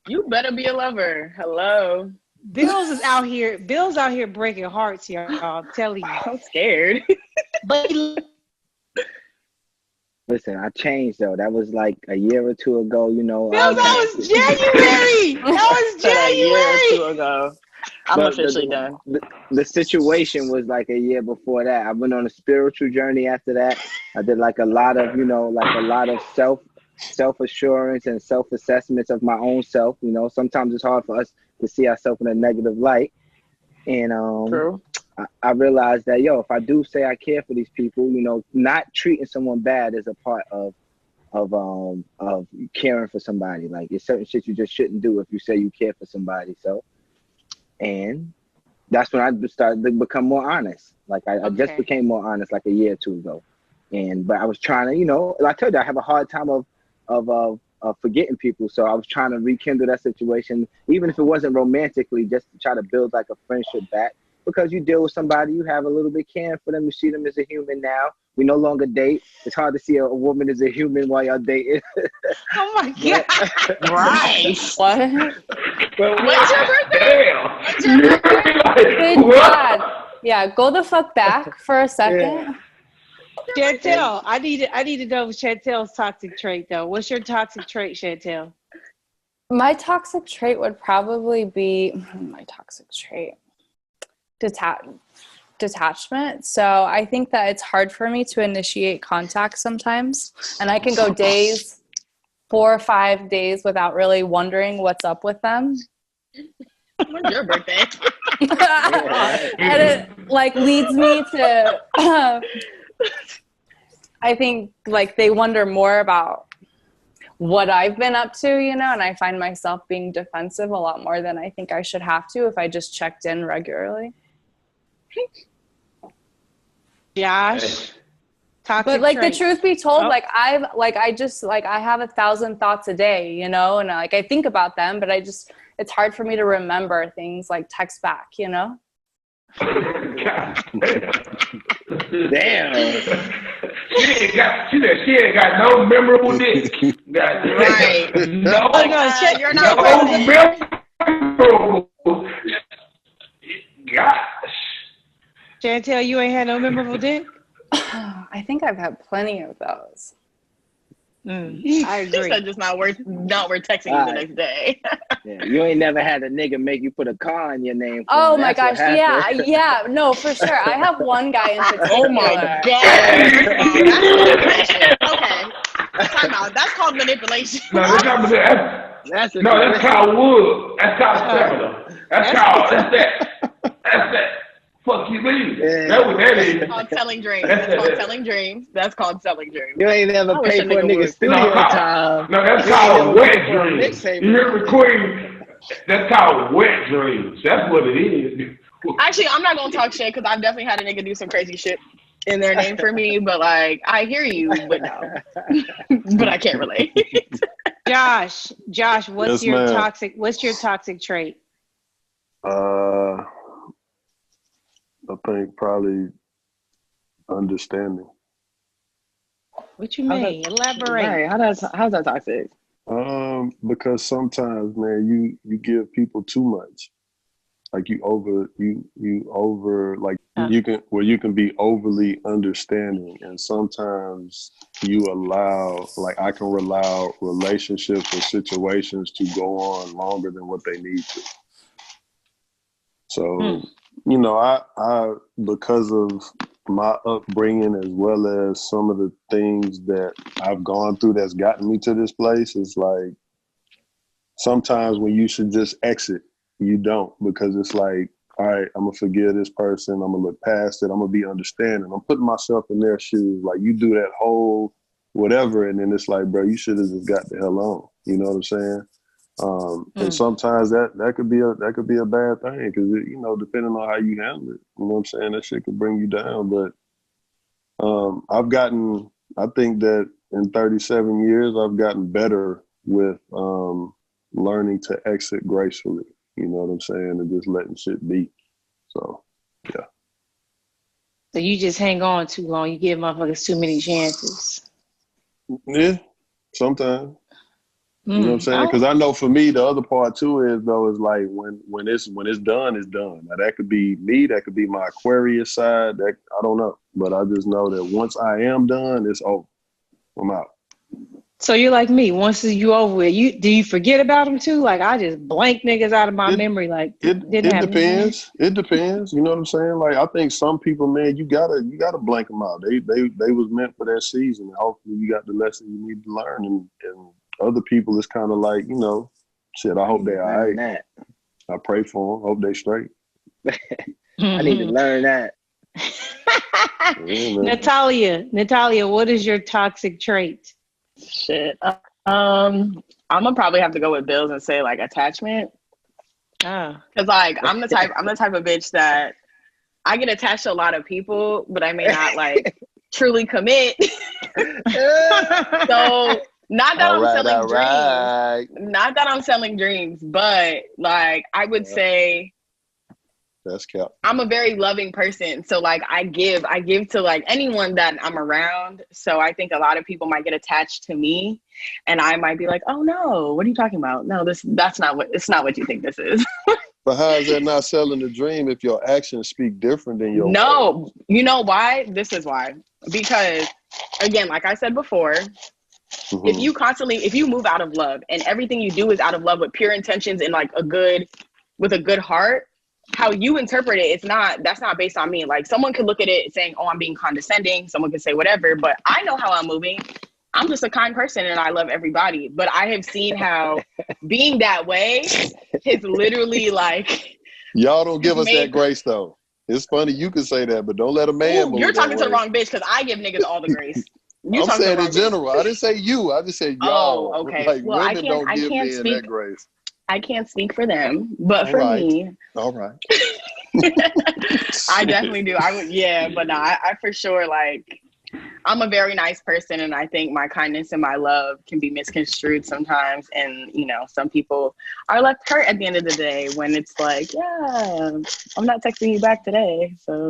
Speaker 4: You better be a lover. Hello.
Speaker 2: Bill's out here breaking hearts, y'all. I'm telling you.
Speaker 4: I'm scared.
Speaker 2: But
Speaker 5: listen, I changed though. That was like a year or two ago, you know.
Speaker 2: Bill, that was January. That was January.
Speaker 4: A year or two ago. I'm officially done.
Speaker 5: The situation was like a year before that. I went on a spiritual journey after that. I did like a lot of, you know, like a lot of self-assurance and self-assessments of my own self. You know, sometimes it's hard for us to see ourselves in a negative light. And
Speaker 4: True.
Speaker 5: I realized that, yo, if I do say I care for these people, you know, not treating someone bad is a part of caring for somebody. Like, it's certain shit you just shouldn't do if you say you care for somebody. So, and that's when I started to become more honest. Like, I just became more honest like a year or two ago. But I was trying to, you know, I told you I have a hard time of forgetting people. So I was trying to rekindle that situation, even if it wasn't romantically, just to try to build like a friendship back. Because you deal with somebody, you have a little bit caring for them. You see them as a human now. We no longer date. It's hard to see a woman as a human while y'all dating.
Speaker 2: Oh my God.
Speaker 4: Right.
Speaker 6: What?
Speaker 4: When's your birthday?
Speaker 3: Damn.
Speaker 6: Good God. Yeah, go the fuck back for a second.
Speaker 2: Yeah. Chantel, I need to know Chantel's toxic trait though. What's your toxic trait, Chantel?
Speaker 6: My toxic trait would probably be detachment. So I think that it's hard for me to initiate contact sometimes, and I can go days, 4 or 5 days without really wondering what's up with them.
Speaker 4: When's your birthday?
Speaker 6: And it like leads me to I think like they wonder more about what I've been up to, you know, and I find myself being defensive a lot more than I think I should have to if I just checked in regularly.
Speaker 2: Josh,
Speaker 6: But like the truth be told, I have 1,000 thoughts a day, you know, and like I think about them, but it's hard for me to remember things like text back, you know.
Speaker 5: Damn.
Speaker 3: She ain't got no memorable dick.
Speaker 4: Right.
Speaker 3: No,
Speaker 4: you're not
Speaker 3: memorable. Gosh.
Speaker 2: Chantel, you ain't had no memorable dick?
Speaker 6: I think I've had plenty of those.
Speaker 2: I agree.
Speaker 4: She said just not worth texting you the next day.
Speaker 5: Yeah, you ain't never had a nigga make you put a car in your name.
Speaker 6: Oh my gosh, yeah, no, for sure. I have one guy in particular.
Speaker 4: Oh my god. Okay. Time out. That's called manipulation.
Speaker 3: No, that's called wood. That's called stamina. That's that. Fuck you mean?
Speaker 5: Yeah.
Speaker 3: That's what that is.
Speaker 4: That's called selling dreams. That's called selling dreams.
Speaker 5: You ain't never paid for a nigga studio time.
Speaker 3: No, that's called wet dreams. You hear me, Queen? That's called wet dreams. That's what it is.
Speaker 4: Actually, I'm not gonna talk shit because I've definitely had a nigga do some crazy shit in their name for me. But like, I hear you, but no, but I can't relate.
Speaker 2: Josh, what's your toxic trait?
Speaker 7: I think probably understanding.
Speaker 2: What you mean? Elaborate.
Speaker 4: Right. How's that toxic?
Speaker 7: Because sometimes, man, you give people too much. Like you can be overly understanding, and sometimes you allow, like I can allow relationships or situations to go on longer than what they need to. So, you know, I because of my upbringing as well as some of the things that I've gone through that's gotten me to this place, is like sometimes when you should just exit, you don't, because it's like, all right, I'm gonna forgive this person, I'm gonna look past it, I'm gonna be understanding. I'm putting myself in their shoes. Like you do that whole whatever, and then it's like, bro, you should have just got the hell on. You know what I'm saying? And sometimes that could be a bad thing, because you know, depending on how you handle it, you know what I'm saying, that shit could bring you down. But I think that in 37 years, I've gotten better with learning to exit gracefully. You know what I'm saying, and just letting shit be. So, yeah.
Speaker 2: So you just hang on too long. You give motherfuckers too many chances.
Speaker 7: Yeah, sometimes. You know what I'm saying? Because I know for me, the other part too is like when it's done, it's done. Now that could be me, that could be my Aquarius side. That I don't know, but I just know that once I am done, it's over. I'm out.
Speaker 2: So you're like me. Once you over with, do you forget about them too? Like I just blank niggas out of my memory. Like
Speaker 7: it depends. It depends. You know what I'm saying? Like I think some people, man, you gotta blank them out. They was meant for that season. And hopefully you got the lesson you need to learn. And other people, it's kind of like, you know, shit. I hope they're all right. I pray for them. Hope they straight.
Speaker 5: I need to learn that.
Speaker 2: Yeah, Natalia, what is your toxic trait?
Speaker 4: Shit. I'm gonna probably have to go with Bills and say like attachment. Because like I'm the type of bitch that I get attached to a lot of people, but I may not like truly commit. So not that Not that I'm selling dreams, but like I would say
Speaker 7: that's cap.
Speaker 4: I'm a very loving person. So like I give to like anyone that I'm around. So I think a lot of people might get attached to me, and I might be like, oh no, what are you talking about? No, it's not what you think this is.
Speaker 7: But how is that not selling the dream if your actions speak different than your
Speaker 4: No,
Speaker 7: words?
Speaker 4: You know why? This is why. Because again, like I said before, if you move out of love and everything you do is out of love with pure intentions and like with a good heart, how you interpret it, that's not based on me. Like someone could look at it saying, oh, I'm being condescending. Someone could say whatever, but I know how I'm moving. I'm just a kind person and I love everybody. But I have seen how being that way is literally like.
Speaker 7: Y'all don't give us that grace though. It's funny you can say that, but don't let a man move.
Speaker 4: You're talking to the wrong bitch, because I give niggas all the grace.
Speaker 7: I'm saying in general. I didn't say you. I just said y'all.
Speaker 4: Oh, okay.
Speaker 7: Like
Speaker 4: well,
Speaker 7: women don't give men that grace.
Speaker 4: I can't speak for them, but for me.
Speaker 7: All right.
Speaker 4: I definitely do. I would, yeah, but no, I for sure like, I'm a very nice person, and I think my kindness and my love can be misconstrued sometimes. And, you know, some people are left hurt at the end of the day when it's like, yeah, I'm not texting you back today. So,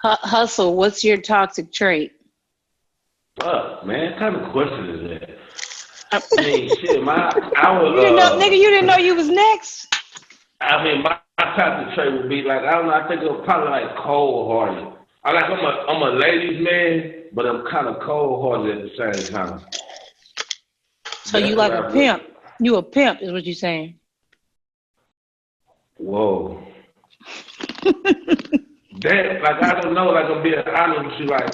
Speaker 2: Hustle, what's your toxic trait?
Speaker 3: Fuck, man, what kind of question is that? I mean, shit,
Speaker 2: you didn't know you was next.
Speaker 3: I mean, my toxic trait would be like, I don't know, I think it was probably like cold-hearted. I'm a ladies' man, but I'm kind of cold-hearted at the same time.
Speaker 2: So you like a pimp? You a pimp is what you're saying?
Speaker 3: Whoa. That, like, I don't know, like, I'm being honest with you, like,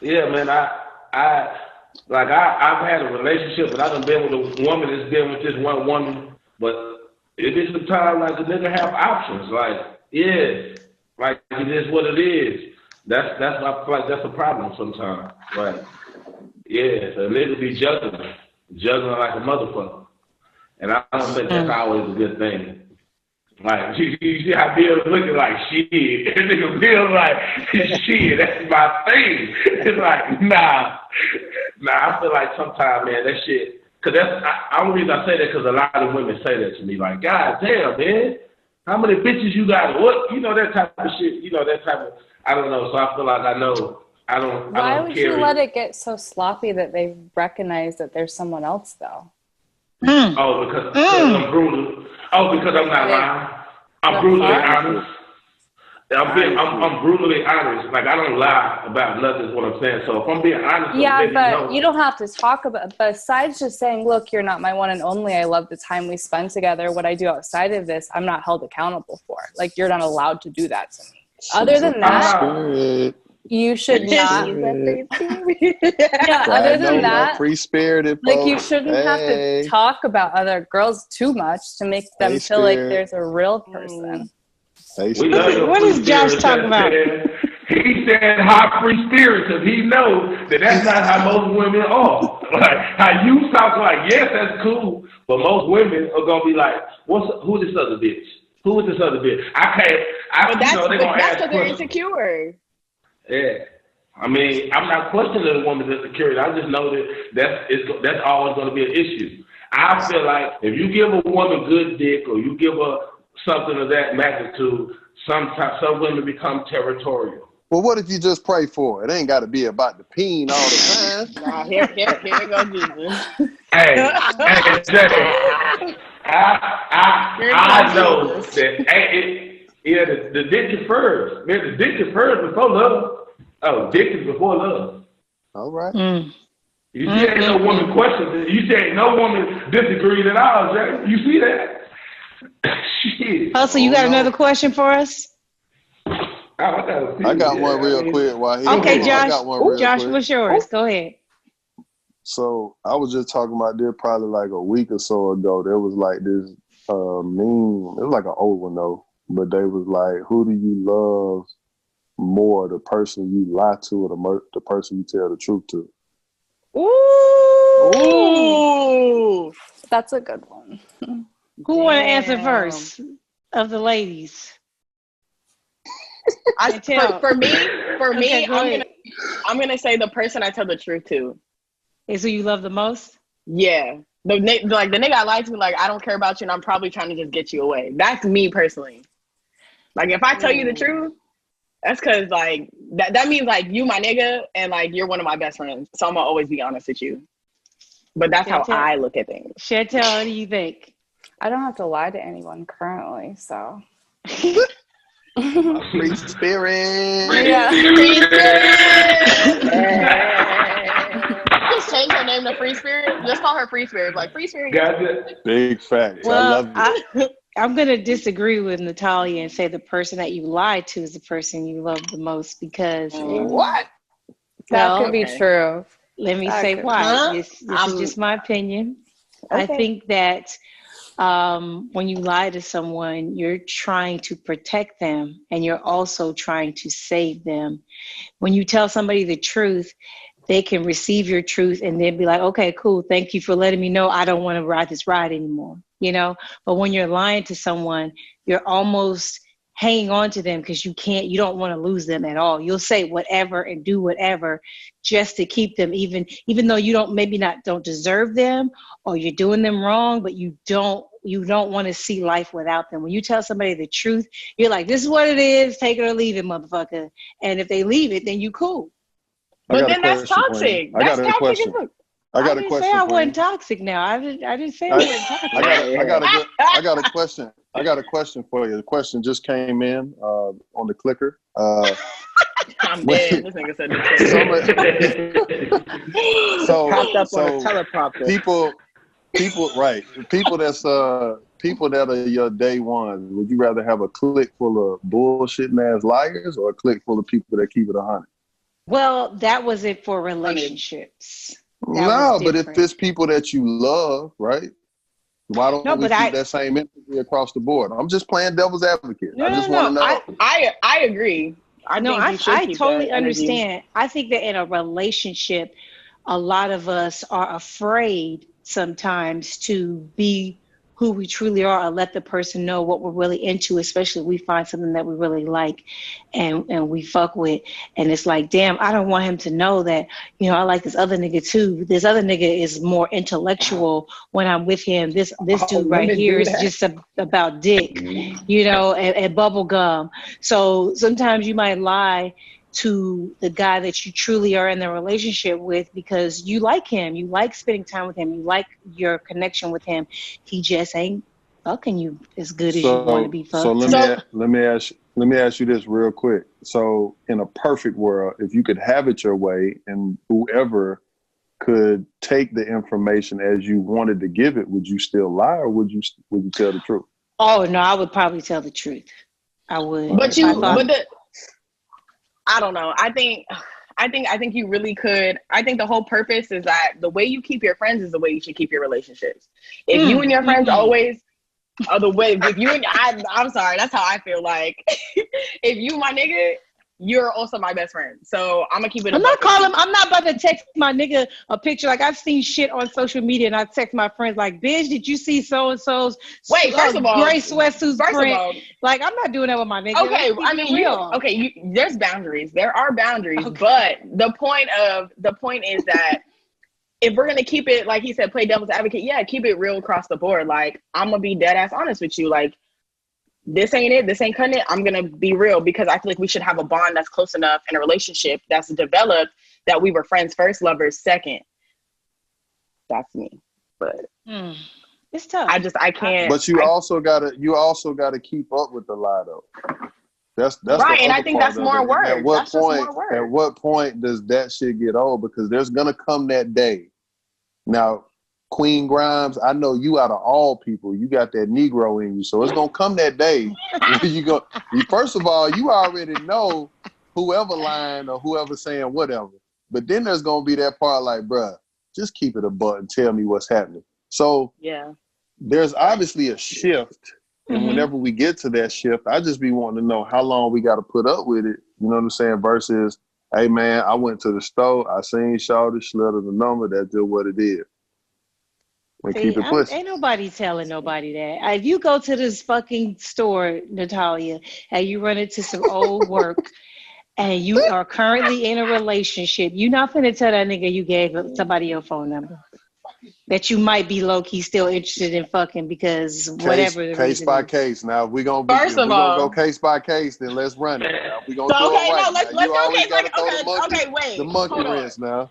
Speaker 3: yeah, man, I've had a relationship, but I done been with a woman that's been with this one woman, but it is some time like a nigga have options, like, yeah, like, it is what it is. That's a problem sometimes, right? Yeah, so a nigga be juggling like a motherfucker, and I don't think that's always a good thing. Like, you see how Bill's looking like, shit. And nigga Bill's like, shit, that's my thing. It's like, nah, I feel like sometimes, man, that shit, because the only reason I say that because a lot of women say that to me, like, God damn, man, how many bitches you got? What? You know, that type of shit, I don't know. So I feel like I don't
Speaker 6: Why would you let it get so sloppy that they recognize that there's someone else, though?
Speaker 3: Oh, because I'm brutal. Oh, because I'm not lying. I'm brutally honest. I'm brutally honest. Like, I don't lie about nothing is what I'm saying. So if I'm being honest,
Speaker 6: you don't have to talk about, besides just saying, look, you're not my one and only. I love the time we spend together. What I do outside of this, I'm not held accountable for. Like, you're not allowed to do that to me. Other than that, you should not. Other than that,
Speaker 7: free spirited.
Speaker 6: Like, you shouldn't have to talk about other girls too much to make them feel like there's a real person.
Speaker 2: What is Josh talking about?
Speaker 3: He said high free spirit because he knows that's not how most women are. Like, how you talk like, yes, that's cool, but most women are gonna be like, who this other bitch? Who is this other bitch?
Speaker 4: But that's because they're insecure.
Speaker 3: Yeah, I mean, I'm not questioning a woman's insecurity. I just know that's always going to be an issue. I feel like if you give a woman good dick or you give her something of that magnitude, sometimes some women become territorial.
Speaker 7: Well, what if you just pray for it? It ain't got to be about the peen all the time.
Speaker 4: Nah, here go Jesus.
Speaker 3: Hey, Jay, I know that. Yeah, the dick is first. Man, the dick is first before love. Oh, dick is before love.
Speaker 7: All right.
Speaker 3: You see, ain't no woman questions it. You say ain't no woman disagreed at all, Jay. You see that? Shit.
Speaker 2: Oh, so you got another question for us?
Speaker 7: I got one real quick.
Speaker 2: Okay, Josh. Josh, what's yours? Go ahead.
Speaker 7: So I was just talking about this probably like a week or so ago. There was like this meme. It was like an old one though. But they was like, who do you love more, the person you lie to or the person you tell the truth to?
Speaker 6: Ooh. That's a good one.
Speaker 2: Who want to answer first of the ladies?
Speaker 4: For me, I'm gonna say the person I tell the truth to.
Speaker 2: Is who you love the most?
Speaker 4: Yeah. The nigga I lied to, like, I don't care about you and I'm probably trying to just get you away. That's me personally. Like, if I tell you the truth, that's because, like, that means, like, you my nigga and, like, you're one of my best friends. So I'm going to always be honest with you. But that's how I look at things.
Speaker 2: Chantel, what do you think?
Speaker 6: I don't have to lie to anyone currently, so.
Speaker 7: Free spirit.
Speaker 4: Free spirit. Just change her name to Free Spirit. Just call her Free Spirit. Like, Free Spirit.
Speaker 7: Big facts.
Speaker 2: Well,
Speaker 7: I love it.
Speaker 2: I'm going to disagree with Natalia and say the person that you lied to is the person you love the most because...
Speaker 6: What? That could be true.
Speaker 2: Let me say why. This is just my opinion. Okay. I think that when you lie to someone, you're trying to protect them and you're also trying to save them. When you tell somebody the truth, they can receive your truth and then be like, okay, cool. Thank you for letting me know I don't want to ride this ride anymore. You know, but when you're lying to someone, you're almost hanging on to them because you don't want to lose them at all. You'll say whatever and do whatever just to keep them, even though you don't deserve them or you're doing them wrong, but you don't want to see life without them. When you tell somebody the truth, you're like, this is what it is, take it or leave it, motherfucker. And if they leave it, then you cool.
Speaker 4: But then that's toxic. That's toxic.
Speaker 7: I got a question.
Speaker 2: I didn't say I wasn't toxic now. I didn't say I wasn't toxic.
Speaker 7: I got a question. I got a question for you. The question just came in on the clicker.
Speaker 4: I'm dead. This nigga said it.
Speaker 5: So popped up on a teleprompter. People, right? People that are your day one. Would you rather have a clique full of bullshitting ass liars or a clique full of people that keep it 100?
Speaker 2: Well, that was it for relationships.
Speaker 7: No, but if it's people that you love, right? Why don't we keep that same empathy across the board? I'm just playing devil's advocate. I just want to know.
Speaker 4: I agree. I
Speaker 2: totally understand. I think that in a relationship, a lot of us are afraid sometimes to be who we truly are or let the person know what we're really into, especially if we find something that we really like and we fuck with. And it's like, damn, I don't want him to know that, I like this other nigga too. This other nigga is more intellectual when I'm with him. This dude right here is just about dick, and bubble gum. So sometimes you might lie to the guy that you truly are in the relationship with because you like him, you like spending time with him, you like your connection with him. He just ain't fucking you as good as you want to be fucked.
Speaker 7: So let me ask you this real quick. So in a perfect world, if you could have it your way and whoever could take the information as you wanted to give it, would you still lie or would you tell the truth?
Speaker 2: Oh no, I would probably tell the truth. I would.
Speaker 4: I don't know. I think you really could. I think the whole purpose is that the way you keep your friends is the way you should keep your relationships. If you and your friends always are the way, if you and I'm sorry, that's how I feel. Like if you my nigga, you're also my best friend. So I'm gonna keep it.
Speaker 2: I'm not about to text my nigga a picture. Like I've seen shit on social media and I text my friends like, bitch, did you see so-and-so's
Speaker 4: first of all,
Speaker 2: gray sweatsuit print? Like I'm not doing that with my nigga.
Speaker 4: Okay, I mean, there's boundaries. There are boundaries, but the point is that if we're gonna keep it, like he said, play devil's advocate, keep it real across the board. Like I'm gonna be dead ass honest with you. Like this ain't it. This ain't cutting it. I'm going to be real because I feel like we should have a bond that's close enough in a relationship that's developed that we were friends first, lovers second. That's me. But
Speaker 2: it's tough.
Speaker 4: I can't.
Speaker 7: But you also gotta keep up with the lie though. That's
Speaker 4: right. And I think that's more work.
Speaker 7: At what point does that shit get old? Because there's going to come that day. Now, Queen Grimes, I know you out of all people, you got that Negro in you. So it's going to come that day where first of all, you already know whoever lying or whoever saying whatever. But then there's going to be that part like, bruh, just keep it a butt and tell me what's happening. So there's obviously a shift. And whenever we get to that shift, I just be wanting to know how long we got to put up with it. You know what I'm saying? Versus, hey, man, I went to the store. I seen Shawty, slid the number. That's just what it is. And keep it pushing.
Speaker 2: Ain't nobody telling nobody that. If you go to this fucking store, Natalia, and you run into some old work and you are currently in a relationship, you're not finna tell that nigga you gave somebody your phone number. That you might be low-key still interested in fucking because whatever the
Speaker 7: case by case. Now if we're gonna go case by case, then let's run it. Now, we're gonna do it right.
Speaker 4: Let's go case by case. Wait.
Speaker 7: The monkey wrench now.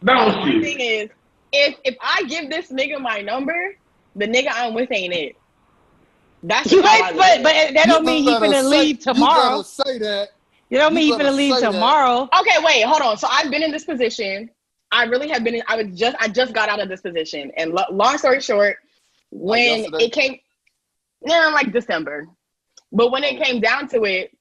Speaker 3: Don't you?
Speaker 4: The thing is, if I give this nigga my number, the nigga I'm with ain't it. That's
Speaker 2: but that don't mean he finna leave tomorrow.
Speaker 7: You say that.
Speaker 2: You don't mean he finna leave tomorrow.
Speaker 4: Okay, wait, hold on. So I've been in this position. I really have been I just got out of this position. And long story short, when it came, like December. But when it came down to it,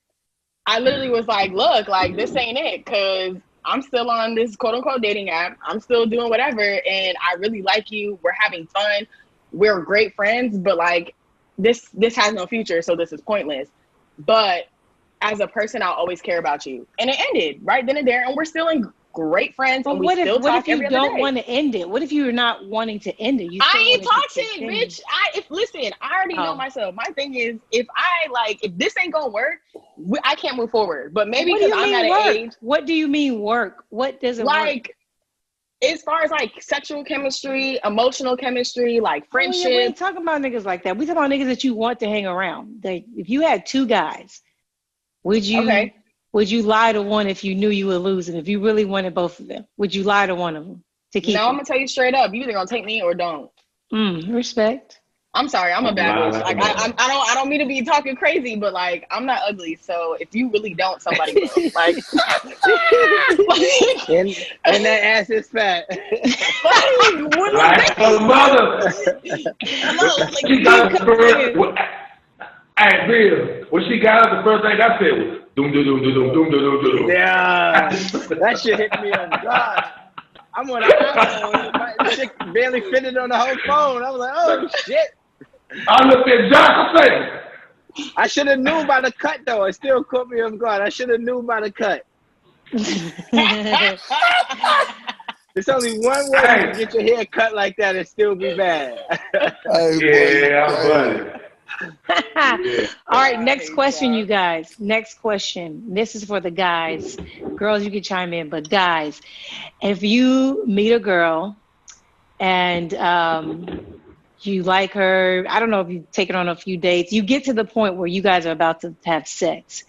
Speaker 4: I literally was like, look, like this ain't it. Cause I'm still on this quote unquote dating app. I'm still doing whatever. And I really like you. We're having fun. We're great friends, but like this has no future. So this is pointless. But as a person, I'll always care about you. And it ended right then and there. And we're still in great friends,
Speaker 2: But
Speaker 4: and we
Speaker 2: what
Speaker 4: still
Speaker 2: if
Speaker 4: talk every other day.
Speaker 2: you don't want to end it? What if you're not wanting to end it?
Speaker 4: I ain't toxic, bitch. Listen, I already know myself. My thing is, if this ain't gonna work, I can't move forward. But maybe because I'm at an age.
Speaker 2: What do you mean work? What doesn't work?
Speaker 4: As far as like sexual chemistry, emotional chemistry, like friendship.
Speaker 2: Oh, yeah, we ain't talking about niggas like that. We talking about niggas that you want to hang around. If you had two guys, would you lie to one if you knew you were losing? If you really wanted both of them, would you lie to one of them to keep?
Speaker 4: No, I'm gonna tell you straight up. You either gonna take me or don't.
Speaker 2: Respect.
Speaker 4: I'm sorry, I'm a bad bitch. Like I don't mean to be talking crazy, but like I'm not ugly. So if you really don't, somebody will. Like,
Speaker 5: and that ass is fat.
Speaker 3: Like her mother. She got the first. Hey, Bill, when she got up, the first thing I said was doom doom doom doom doom doom doom.
Speaker 5: Yeah, that shit hit me on God. I'm on the iPhone. My shit barely fitted on the whole phone. I was like, oh shit.
Speaker 3: I looked at Josh and said,
Speaker 5: I should have knew by the cut though. It still caught me off guard. I should have knew by the cut. There's only one way to get your hair cut like that and still be bad.
Speaker 2: All right, next question, you guys. Next question. This is for the guys. Girls, you can chime in, but guys, if you meet a girl and you like her, I don't know if you've taken on a few dates, you get to the point where you guys are about to have sex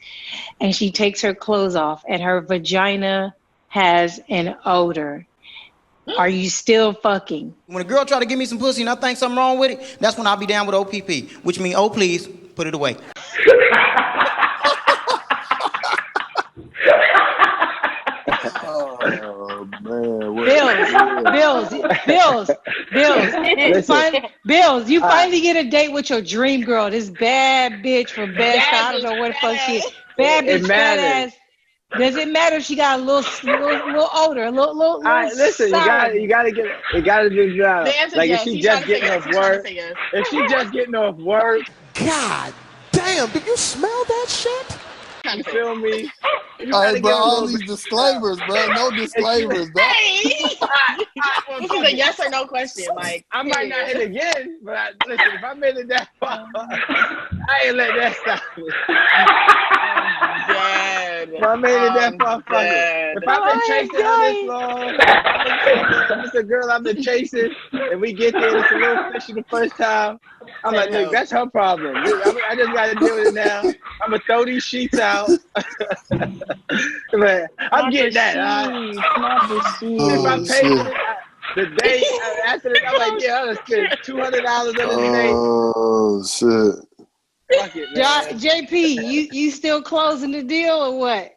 Speaker 2: and she takes her clothes off and her vagina has an odor. Are you still fucking?
Speaker 9: When a girl try to give me some pussy and I think something wrong with it, that's when I'll be down with OPP, which means, oh, please, put it away.
Speaker 7: Oh, man.
Speaker 2: Bills, you finally get a date with your dream girl, this bad bitch from Best. I don't know what the fuck she is. Bad bitch, fat ass. Does it matter if she got a little odor, a little
Speaker 5: listen, you gotta do job. Like if she just getting off work.
Speaker 10: God damn, did you smell that shit?
Speaker 5: You feel me?
Speaker 7: Hey, bro, all these disclaimers, bro. No disclaimers, bro.
Speaker 4: This is a yes or no question. Like
Speaker 5: I might not hit again, but listen, if I made it that far, I ain't let that stop me. If I made it that far, fuck it. If I've been chasing her this long, it's a girl I've been chasing, and we get there, it's a little fishy the first time. I'm like, look, that's her problem. I just got to deal with it now. I'm going to throw these sheets out. Man, I'm getting that. If I pay the day after this, I'm like, yeah, I'm going to spend $200 on this day.
Speaker 7: Oh, shit.
Speaker 5: Fuck it, man.
Speaker 2: JP, you still closing the deal or what?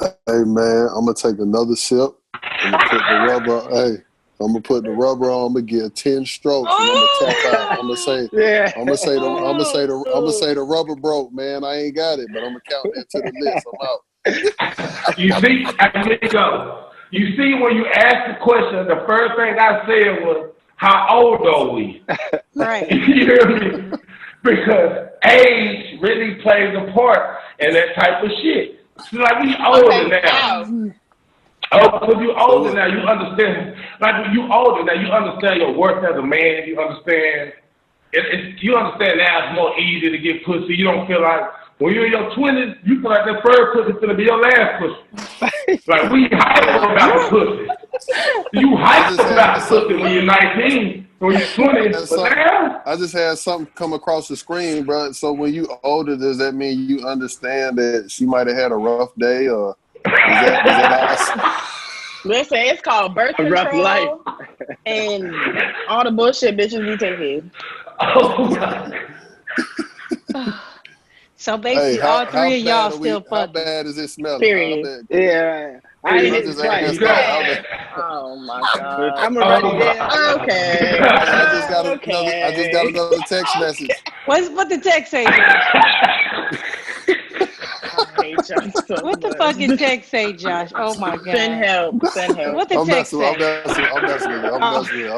Speaker 7: Hey, man, I'm going to take another sip. I'm going to put the rubber, I'm going to put the rubber on. I'm going to get 10 strokes and I'm going to tap out. I'm going to say the rubber broke, man. I ain't got it, but I'm going to count that to the list. I'm out.
Speaker 3: You see, here you go. You see, when you asked the question, the first thing I said was, how old are we?
Speaker 2: Right.
Speaker 3: You hear me? Because age really plays a part in that type of shit. So like, we older now. Oh, because you older now, you understand. Like, when you older now, you understand your worth as a man. You understand. You understand now it's more easy to get pussy. You don't feel like, when you're in your 20s, you feel like that first pussy's going to be your last pussy. Like, we hype about the pussy. You hype about the pussy when you're 19, when you're 20. But now,
Speaker 7: I just had something come across the screen, bro. So when you older, does that mean you understand that she might have had a rough day, or is that
Speaker 4: listen, it's called birth control, rough life, and all the bullshit bitches be taking.
Speaker 3: Oh my God.
Speaker 2: So basically, all three of y'all still fucking.
Speaker 7: How bad is it smelling?
Speaker 4: Period.
Speaker 5: Yeah. I ain't hit twice.
Speaker 4: Oh my God.
Speaker 5: I'm already there.
Speaker 4: Okay.
Speaker 7: I just got another text message.
Speaker 2: What the text say? What the fucking text say, Josh? Oh my God.
Speaker 4: Send help.
Speaker 2: What the text say?
Speaker 7: I'm messing with you.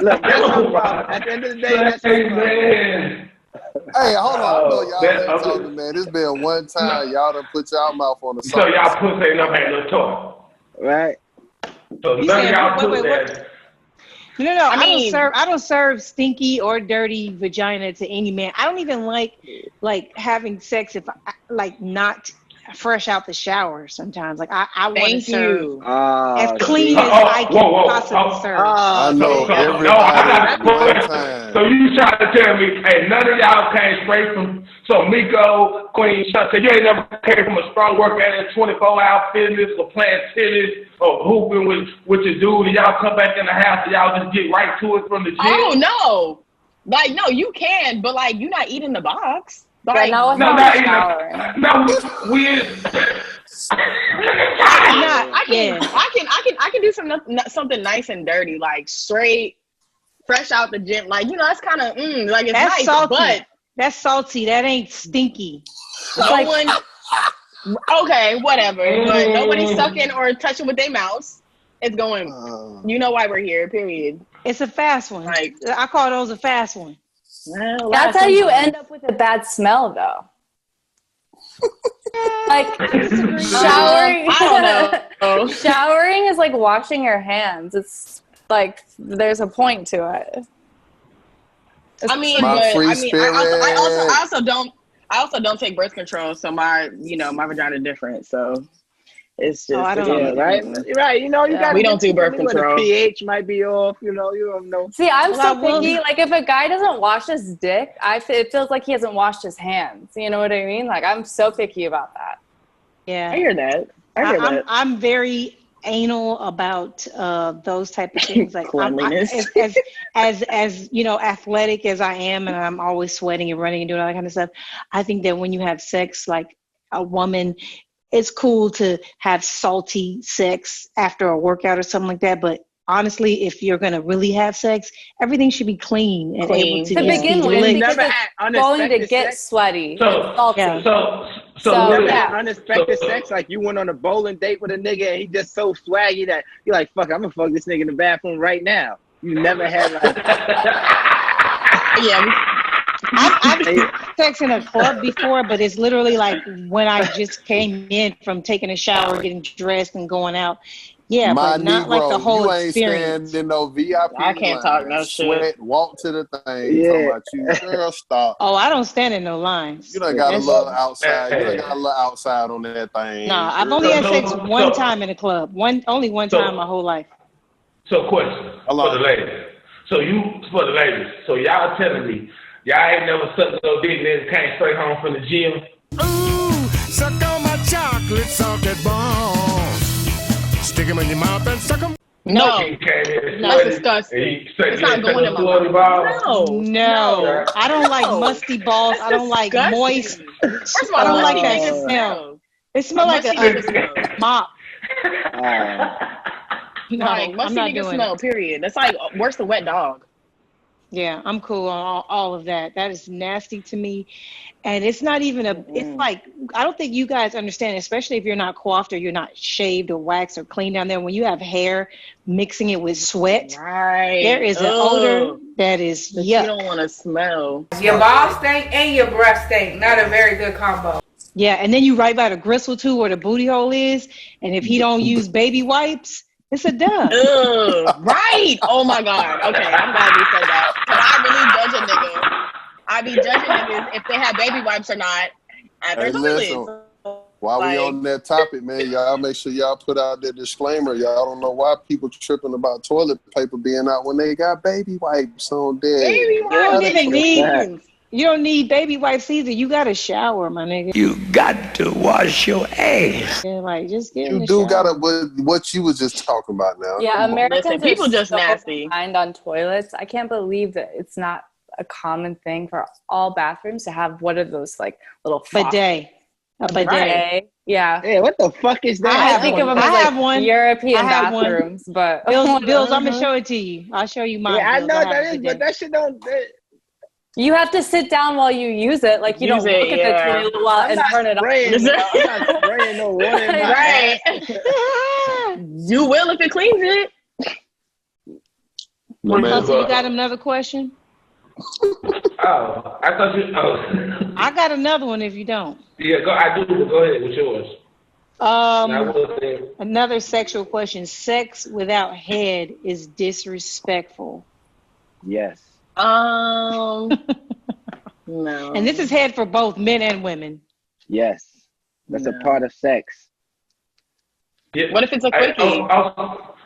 Speaker 5: Look, that's her problem. At the end of the day, that's her problem.
Speaker 7: Hey, hold on. I know y'all
Speaker 3: that-
Speaker 7: ain't talking, man. It's been one time y'all done put y'all mouth on the
Speaker 3: So
Speaker 7: salt.
Speaker 3: y'all pussy ain't never had no toy.
Speaker 5: Right?
Speaker 3: So
Speaker 2: You
Speaker 3: none of
Speaker 2: said,
Speaker 3: y'all
Speaker 2: wait,
Speaker 3: pussy
Speaker 2: what?
Speaker 3: had.
Speaker 2: No.
Speaker 4: I mean-
Speaker 2: I don't serve stinky or dirty vagina to any man. I don't even like having sex if I like not fresh out the shower. Sometimes, like I want to
Speaker 4: Thank
Speaker 2: serve
Speaker 4: you.
Speaker 2: as clean
Speaker 5: see?
Speaker 2: as I can possibly serve.
Speaker 7: I know
Speaker 3: So,
Speaker 7: everybody
Speaker 3: I got
Speaker 7: one
Speaker 3: a
Speaker 7: time.
Speaker 3: So you trying to tell me, hey, none of y'all came straight from, so Miko, Queen, so you ain't never came from a strong work at 24-hour fitness or playing tennis or hooping with your dude, and y'all come back in the house and y'all just get right to it from the gym?
Speaker 4: Oh no. Like, no, you can, but like you're not eating the box. Like,
Speaker 6: Yeah, no,
Speaker 3: No,
Speaker 6: not
Speaker 3: not
Speaker 6: showering.
Speaker 3: even. No, we is.
Speaker 4: I can do something nice and dirty, like straight, fresh out the gym. Like, you know, that's kind of like it's
Speaker 2: That's
Speaker 4: nice,
Speaker 2: salty.
Speaker 4: but
Speaker 2: That's salty. That ain't stinky.
Speaker 4: no one. Okay, whatever. But nobody's sucking or touching with their mouths. It's going. You know why we're here. Period.
Speaker 2: It's a fast one.
Speaker 4: Like,
Speaker 2: I call those a fast one.
Speaker 4: well,
Speaker 6: That's how you end up with a bad smell, though. Like showering.
Speaker 4: I don't know.
Speaker 6: Showering is like washing your hands. It's like there's a point to it.
Speaker 4: I mean,
Speaker 7: My
Speaker 4: but
Speaker 7: free
Speaker 4: I
Speaker 7: spirit.
Speaker 4: also don't take birth control, so my vagina is different. So it's just
Speaker 2: I don't
Speaker 5: Yeah, right? Right. You know, you got
Speaker 4: We don't do birth control.
Speaker 5: The pH might be off, you don't know.
Speaker 6: See, I'm
Speaker 2: Well,
Speaker 6: so picky. Like, if a guy doesn't wash his dick, it feels like he hasn't washed his hands. You know what I mean? Like, I'm so picky about that.
Speaker 2: Yeah.
Speaker 4: I hear that.
Speaker 2: I'm very anal about those type of things. Like
Speaker 4: Cleanliness.
Speaker 2: as you know, athletic as I am, and I'm always sweating and running and doing all that kind of stuff. I think that when you have sex, like a woman, it's cool to have salty sex after a workout or something like that. But honestly, if you're gonna really have sex, everything should be clean and able to
Speaker 6: begin
Speaker 2: be
Speaker 6: with,
Speaker 2: licked.
Speaker 6: because it's going to get sweaty. It's salty.
Speaker 5: So
Speaker 6: yeah.
Speaker 5: unexpected sex, like you went on a bowling date with a nigga and he just so swaggy that you're like, fuck, I'm gonna fuck this nigga in the bathroom right now. You never had like
Speaker 2: I've had sex in a club before, but it's literally like when I just came in from taking a shower, getting dressed, and going out. Yeah,
Speaker 7: My
Speaker 2: but not
Speaker 7: Negro,
Speaker 2: like the whole
Speaker 7: you ain't
Speaker 2: experience.
Speaker 7: standing no VIP
Speaker 4: I can't
Speaker 7: line.
Speaker 4: talk no
Speaker 7: Sweat,
Speaker 4: shit.
Speaker 7: walk to the thing, talking about you. Girl, stop.
Speaker 2: Oh, I don't stand in no lines.
Speaker 7: You done got a little outside. You done got a little outside on that thing.
Speaker 2: Nah, I've only had sex one time in a club. Only one time my whole life.
Speaker 3: So, question for the ladies. So y'all telling me y'all ain't never sucked no dick and then came straight home from the gym?
Speaker 10: Ooh, suck on my chocolate salted balls. Stick them in your mouth and suck them.
Speaker 4: No,
Speaker 3: that's
Speaker 4: disgusting. It's not going in my mouth.
Speaker 2: No, I don't like musty balls. I don't like moist.
Speaker 4: First of all,
Speaker 2: I don't like
Speaker 4: musty
Speaker 2: that
Speaker 4: niggas
Speaker 2: smell. It smells like a mop. No,
Speaker 4: like, musty
Speaker 2: I'm not
Speaker 4: niggas
Speaker 2: doing
Speaker 4: smell.
Speaker 2: it.
Speaker 4: Period. That's like worse than wet dog.
Speaker 2: Yeah, I'm cool on all of that. That is nasty to me. And it's not even it's like, I don't think you guys understand, especially if you're not coiffed or you're not shaved or waxed or clean down there. When you have hair mixing it with sweat, there is an odor that is yuck.
Speaker 4: You don't want to smell.
Speaker 11: Your balls stink and your breath stink. Not a very good combo.
Speaker 2: Yeah, and then you right by the gristle too where the booty hole is. And if he don't use baby wipes, it's a dub.
Speaker 4: Right. Oh my God. Okay, I'm glad you said that. Because I really judge a nigga. I be judging niggas if they have baby wipes or not at their toilets.
Speaker 7: While we on that topic, man, y'all make sure y'all put out that disclaimer. Y'all don't know why people tripping about toilet paper being out when they got baby wipes on deck.
Speaker 4: Baby wipes.
Speaker 2: You don't need baby wipes either. You got to shower, my nigga.
Speaker 8: You got to wash your ass.
Speaker 2: Yeah, like just get in
Speaker 7: You
Speaker 2: the
Speaker 7: do
Speaker 2: shower.
Speaker 7: gotta what you was just talking about now.
Speaker 6: Yeah, Americans
Speaker 4: Listen, people
Speaker 6: are
Speaker 4: just
Speaker 6: so
Speaker 4: nasty.
Speaker 6: behind on toilets. I can't believe that it's not a common thing for all bathrooms to have one of those like little
Speaker 2: bidet. A bidet.
Speaker 6: Right. Yeah.
Speaker 5: Yeah, what the fuck is that?
Speaker 6: I think of them as like European bathrooms, but
Speaker 2: Bills, I'm gonna show it to you. I'll show you mine.
Speaker 5: Yeah, I
Speaker 2: Bills.
Speaker 5: know
Speaker 2: I
Speaker 5: what
Speaker 2: have
Speaker 5: that
Speaker 2: a
Speaker 5: is,
Speaker 2: bidet.
Speaker 5: but that shit don't.
Speaker 6: you have to sit down while you use it. Like you don't look at the toilet while and turn it on.
Speaker 5: I'm not spraying no water in my
Speaker 4: Right. You will if it cleans it.
Speaker 2: Russell, you got another question?
Speaker 3: Oh, I thought you. Oh.
Speaker 2: I got another one if you don't.
Speaker 3: Yeah, I do. But go ahead with yours.
Speaker 2: Another sexual question. Sex without head is disrespectful.
Speaker 5: Yes.
Speaker 4: No.
Speaker 2: And this is head for both men and women.
Speaker 5: Yes. That's a part of sex.
Speaker 3: Yeah.
Speaker 4: What if it's a quickie?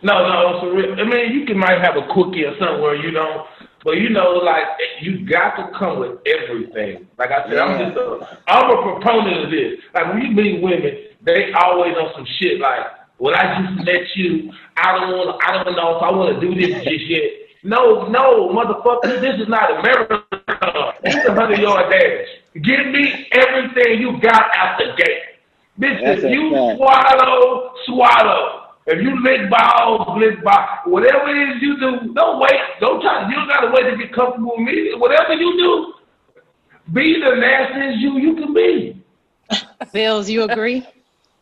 Speaker 3: No, for real. I mean, you might have a quickie or something where you don't, but like you got to come with everything. Like I said, I'm a proponent of this. Like when you meet women, they always on some shit like, well, I just met you. I don't know if I want to do this just yet. No, motherfucker, this is not America. It's a 100-yard dash. Give me everything you got out the gate. Bitch, if you swallow. If you lick balls, whatever it is you do, don't wait. You don't gotta wait to get comfortable with me. Whatever you do, be the nastiest you can be.
Speaker 2: Bills, you agree?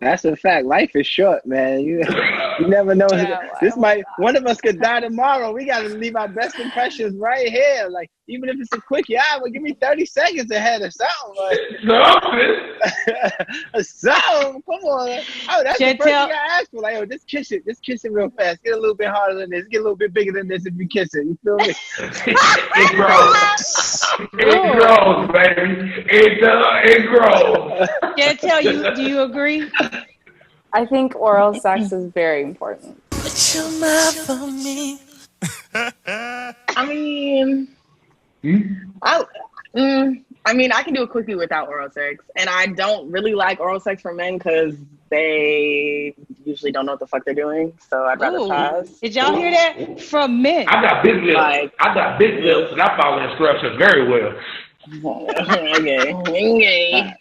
Speaker 5: That's a fact. Life is short, man. You never know. One of us could die tomorrow. We gotta leave our best impressions right here. Like, even if it's a quickie, give me 30 seconds ahead of something. Something. Come on. Oh, that's the first thing I asked for. Like, just kiss it. Just kiss it real fast. Get a little bit harder than this. Get a little bit bigger than this if you kiss it. You feel me?
Speaker 3: It grows. It grows, baby. It grows.
Speaker 2: Chantel, do you agree?
Speaker 6: I think oral sex is very important.
Speaker 8: Put your mouth on me.
Speaker 4: I mean, I can do a quickie without oral sex, and I don't really like oral sex for men because they usually don't know what the fuck they're doing. So I'd rather pass.
Speaker 2: Did y'all hear that from men?
Speaker 3: I got big lips. And I follow instructions very well.
Speaker 4: Okay.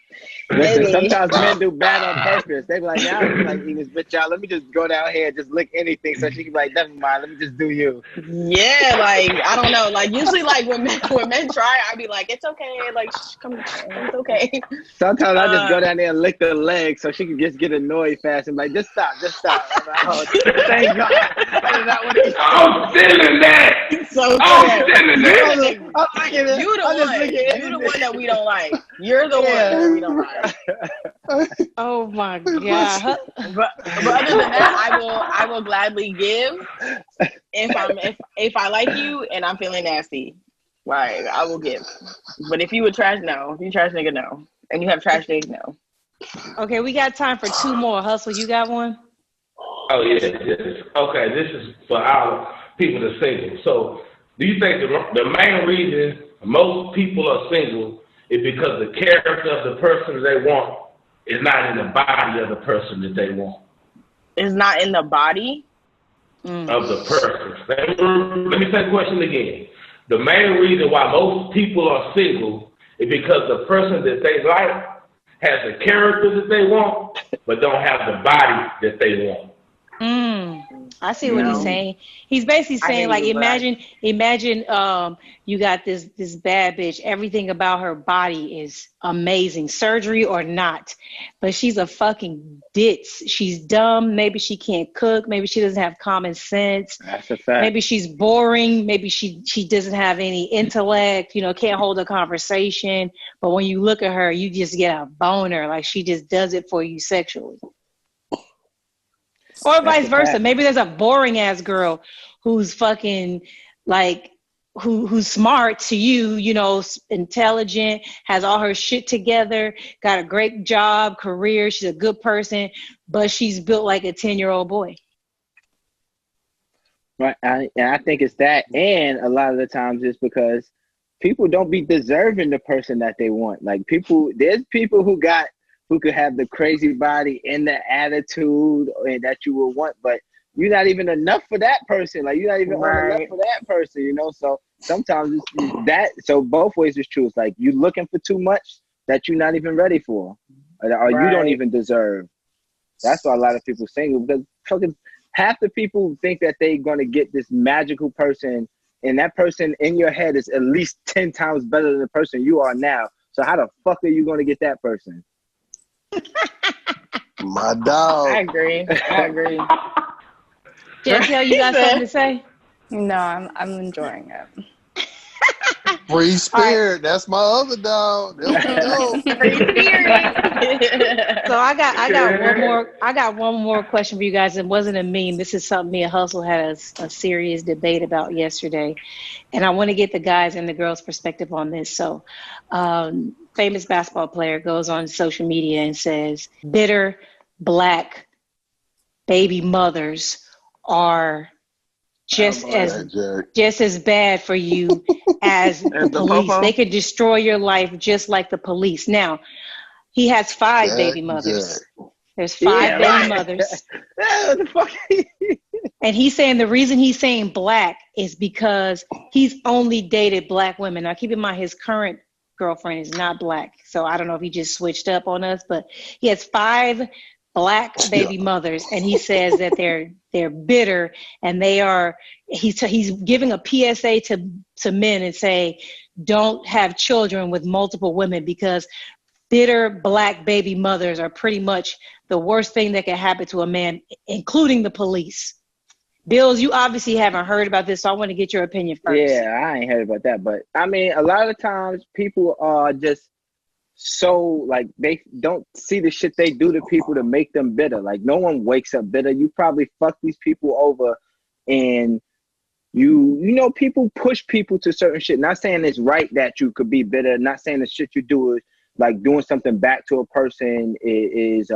Speaker 5: Listen, sometimes men do bad on purpose. They be like, "Yeah, I don't like eating this bitch, y'all. Let me just go down here and just lick anything." So she can be like, "Never mind. Let me just do you."
Speaker 4: Yeah, like I don't know. Like usually, like when men try, I be like, "It's okay. Like come, it's okay."
Speaker 5: Sometimes I just go down there and lick the leg so she can just get annoyed fast and be like, just stop. I'm like, oh, thank God.
Speaker 3: I'm feeling that.
Speaker 4: So
Speaker 3: I'm feeling that.
Speaker 4: You the one that we don't like. You're the one that we don't like.
Speaker 2: Oh my God!
Speaker 4: But other than that, I will gladly give if I like you and I'm feeling nasty. Like I will give. But if you would trash, no. If you trash nigga, no. And you have trash days, no.
Speaker 2: Okay, we got time for 2 more. Hustle, you got one?
Speaker 3: Oh yeah. Okay, this is for our people that are single. So, do you think the main reason most people are single is because the character of the person they want is not in the body of the person that they want?
Speaker 4: It's not in the body?
Speaker 3: Of the person. Let me say the question again. The main reason why most people are single is because the person that they like has the character that they want, but don't have the body that they want.
Speaker 2: I see what he's saying. He's basically saying, like, imagine you got this bad bitch. Everything about her body is amazing, surgery or not, but she's a fucking ditz. She's dumb. Maybe she can't cook. Maybe she doesn't have common sense.
Speaker 5: That's a fact.
Speaker 2: Maybe she's boring. Maybe she doesn't have any intellect. Can't hold a conversation. But when you look at her, you just get a boner. Like she just does it for you sexually. Or vice versa. Maybe there's a boring ass girl who's fucking like who's smart to you, intelligent, has all her shit together, got a great job, career, she's a good person, but she's built like a 10-year-old boy.
Speaker 5: Right. And I think it's that, and a lot of the times it's because people don't be deserving the person that they want. Like there's people who could have the crazy body and the attitude that you would want, but you're not even enough for that person. Like you're not even enough for that person, So sometimes it's that. So both ways is true. It's like you're looking for too much that you're not even ready for, or you don't even deserve. That's why a lot of people single, because fucking half the people think that they're gonna get this magical person, and that person in your head is at least 10 times better than the person you are now. So how the fuck are you gonna get that person?
Speaker 7: My dog.
Speaker 4: I agree.
Speaker 2: Chantel, you got something to say?
Speaker 6: No, I'm enjoying it.
Speaker 7: Free Spirit. That's my other dog. There we go.
Speaker 4: Free Spirit.
Speaker 2: So I got one more question for you guys. It wasn't a meme. This is something me and Hustle had a serious debate about yesterday, and I want to get the guys and the girls' perspective on this. So, famous basketball player goes on social media and says, "Bitter Black baby mothers are just as bad for you as the police. They could destroy your life just like the police." Now, he has 5 baby mothers. There's 5 baby mothers. And he's saying the reason he's saying black is because he's only dated black women. Now, keep in mind, his current girlfriend is not black. So I don't know if he just switched up on us, but he has 5 black baby mothers, and he says that they're bitter, and they are. He's giving a PSA to men and say, don't have children with multiple women, because bitter black baby mothers are pretty much the worst thing that can happen to a man, including the police. Bills, you obviously haven't heard about this, so I want to get your opinion first.
Speaker 5: Yeah, I ain't heard about that, but I mean, a lot of times people are just so like they don't see the shit they do to people to make them bitter. Like, no one wakes up bitter. You probably fuck these people over, and you know people push people to certain shit. Not saying it's right that you could be bitter. Not saying the shit you do is like doing something back to a person is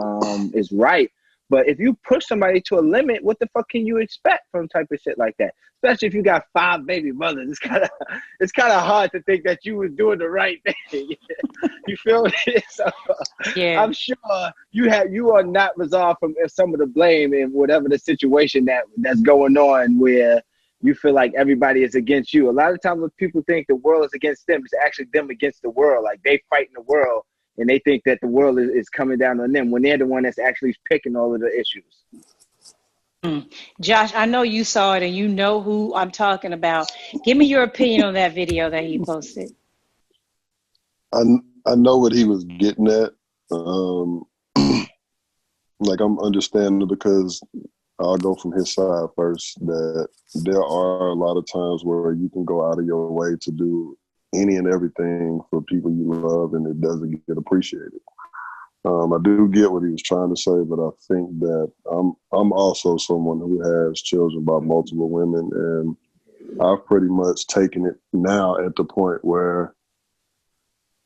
Speaker 5: right. But if you push somebody to a limit, what the fuck can you expect from type of shit like that? Especially if you got 5 baby mothers, it's kind of hard to think that you was doing the right thing. You feel me? So, yeah. I'm sure you are not resolved from some of the blame in whatever the situation that's going on, where you feel like everybody is against you. A lot of times when people think the world is against them, it's actually them against the world. Like, they fight in the world, and they think that the world is coming down on them when they're the one that's actually picking all of the issues.
Speaker 2: Josh, I know you saw it and you know who I'm talking about. Give me your opinion on that video that he posted.
Speaker 7: I know what he was getting at. Like, I'm understanding, because I'll go from his side first, that there are a lot of times where you can go out of your way to do any and everything for people you love, and it doesn't get appreciated. I do get what he was trying to say, but I think that I'm also someone who has children by multiple women, and I've pretty much taken it now at the point where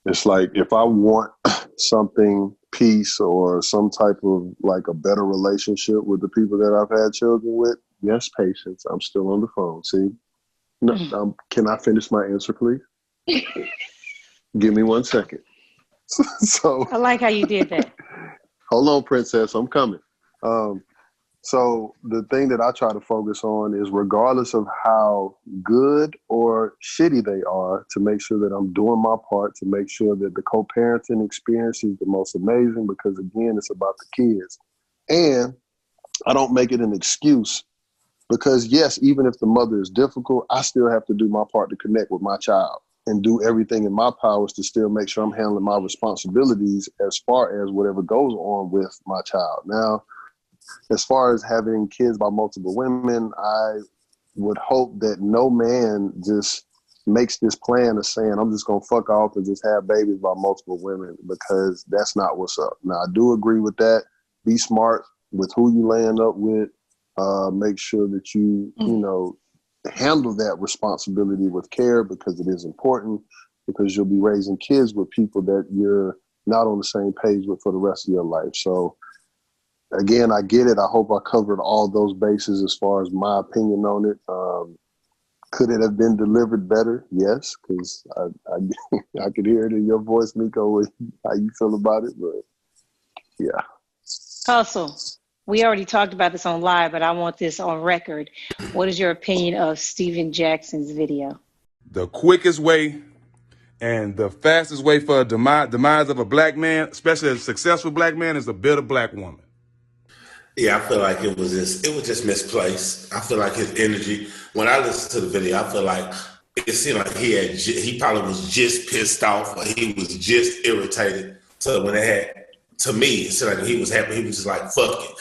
Speaker 7: it's like, if I want something, peace, or some type of like a better relationship with the people that I've had children with, yes, patience. I'm still on the phone. See, no, can I finish my answer, please? Give me 1 second. So
Speaker 2: I like how you did that.
Speaker 7: Hold on, princess, I'm coming. So the thing that I try to focus on is, regardless of how good or shitty they are, to make sure that I'm doing my part to make sure that the co-parenting experience is the most amazing, because again, it's about the kids. And I don't make it an excuse, because yes, even if the mother is difficult, I still have to do my part to connect with my child and do everything in my powers to still make sure I'm handling my responsibilities as far as whatever goes on with my child. Now, as far as having kids by multiple women, I would hope that no man just makes this plan of saying, I'm just going to fuck off and just have babies by multiple women, because that's not what's up. Now, I do agree with that. Be smart with who you land up with. Make sure that you know, handle that responsibility with care, because it is important, because you'll be raising kids with people that you're not on the same page with for the rest of your life. So again, I get it. I hope I covered all those bases as far as my opinion on it. Could it have been delivered better? Yes, because I could hear it in your voice, Miko, how you feel about it. But yeah.
Speaker 2: Hustle. We already talked about this on live, but I want this on record. What is your opinion of Steven Jackson's video?
Speaker 12: The quickest way and the fastest way for a demise of a black man, especially a successful black man, is a bitter black woman.
Speaker 3: Yeah, I feel like it was just misplaced. I feel like his energy, when I listened to the video, I feel like it seemed like he probably was just pissed off, or he was just irritated. So when to me, it seemed like he was happy. He was just like, fuck it.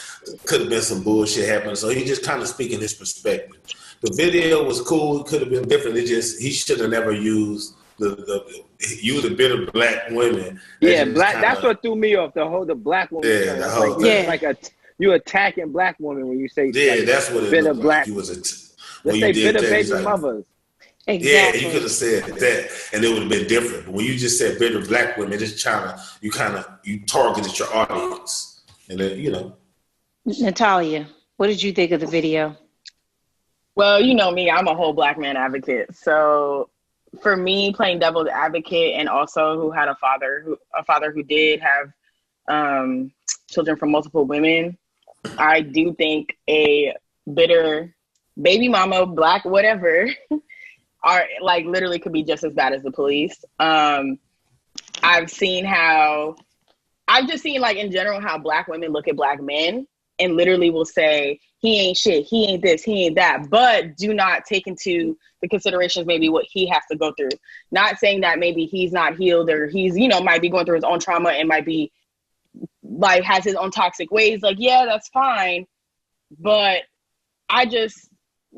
Speaker 3: Could have been some bullshit happening. So he just kind of speaking his perspective. The video was cool. It could have been different. He should have never used
Speaker 13: you was a bitter black woman.
Speaker 5: Yeah, black. That's what threw me off. The black woman.
Speaker 13: Yeah,
Speaker 5: thing.
Speaker 13: the whole thing.
Speaker 5: It's like you attacking black women when you say
Speaker 13: that's what it
Speaker 5: bitter
Speaker 13: looked
Speaker 5: black.
Speaker 13: like. You was
Speaker 5: Let's say bitter baby mothers.
Speaker 2: Exactly.
Speaker 13: Yeah, you could have said that, and it would have been different. But when you just said bitter black women, it's you targeted your audience, and then
Speaker 2: Natalia, what did you think of the video?
Speaker 4: Well, you know me, I'm a whole black man advocate. So for me, playing devil's advocate, and also who had a father who did have children from multiple women, I do think a bitter baby mama, black, whatever, are like literally could be just as bad as the police. I've just seen like in general how black women look at black men and literally will say, he ain't shit, he ain't this, he ain't that, but do not take into the considerations maybe what he has to go through. Not saying that maybe he's not healed or he's, might be going through his own trauma and might be like has his own toxic ways. Like, yeah, that's fine. But I just,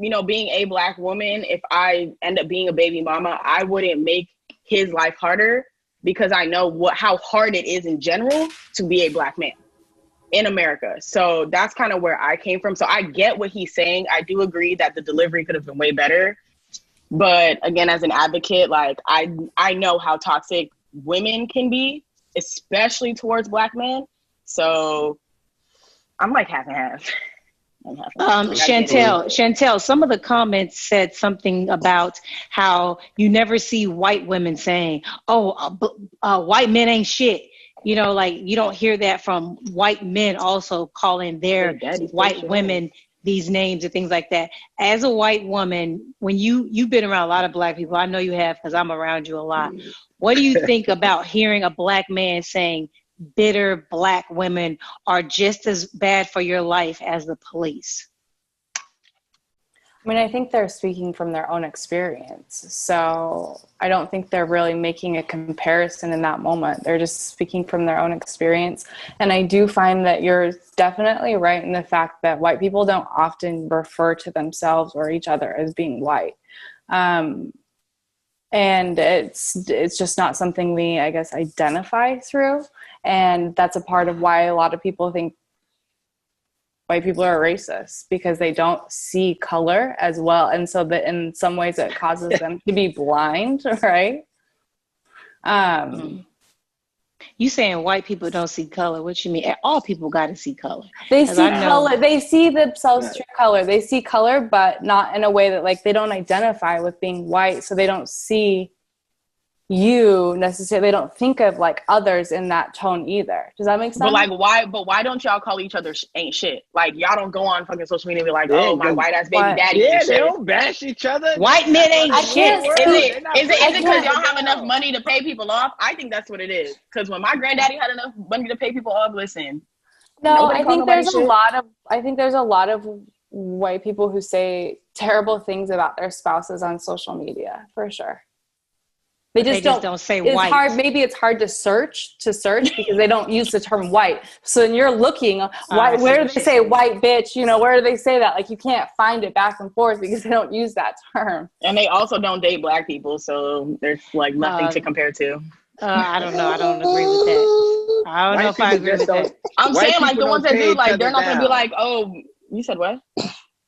Speaker 4: being a black woman, if I end up being a baby mama, I wouldn't make his life harder because I know how hard it is in general to be a black man in America. So that's kind of where I came from. So I get what he's saying. I do agree that the delivery could have been way better. But again, as an advocate, like I know how toxic women can be, especially towards black men. So I'm like half and half.
Speaker 2: Chantel, some of the comments said something about how you never see white women saying, white men ain't shit. Like you don't hear that from white men also calling their white women these names and things like that. As a white woman, when you've been around a lot of black people, I know you have because I'm around you a lot. What do you think about hearing a black man saying bitter black women are just as bad for your life as the police?
Speaker 6: I mean, I think they're speaking from their own experience. So I don't think they're really making a comparison in that moment. They're just speaking from their own experience. And I do find that you're definitely right in the fact that white people don't often refer to themselves or each other as being white. And it's just not something we, I guess, identify through. And that's a part of why a lot of people think white people are racist, because they don't see color as well. And so that in some ways it causes them to be blind, right?
Speaker 2: You saying white people don't see color? What you mean? All people got to see color.
Speaker 6: They see color. They see themselves through color. They see color, but not in a way that like they don't identify with being white. So they don't see you necessarily. They don't think of like others in that tone either. Does that make sense?
Speaker 4: But like, why don't y'all call each other ain't shit? Like, y'all don't go on fucking social media and be like, oh, my white ass baby daddy.
Speaker 5: Yeah, they don't bash each other.
Speaker 2: White men ain't shit.
Speaker 4: Is it because y'all have enough money to pay people off? I think that's what it is. Because when my granddaddy had enough money to pay people off, listen.
Speaker 6: No, I think there's a lot of white people who say terrible things about their spouses on social media, for sure. They just don't say white. Maybe it's hard to search because they don't use the term white. So when you're looking, where do they say white bitch? Where do they say that? Like you can't find it back and forth because they don't use that term.
Speaker 4: And they also don't date black people, so there's like nothing to compare to.
Speaker 2: I don't know. I don't agree with that. I don't know if I agree with that.
Speaker 4: I'm saying like the ones that do, like they're not gonna be like, oh, you said what?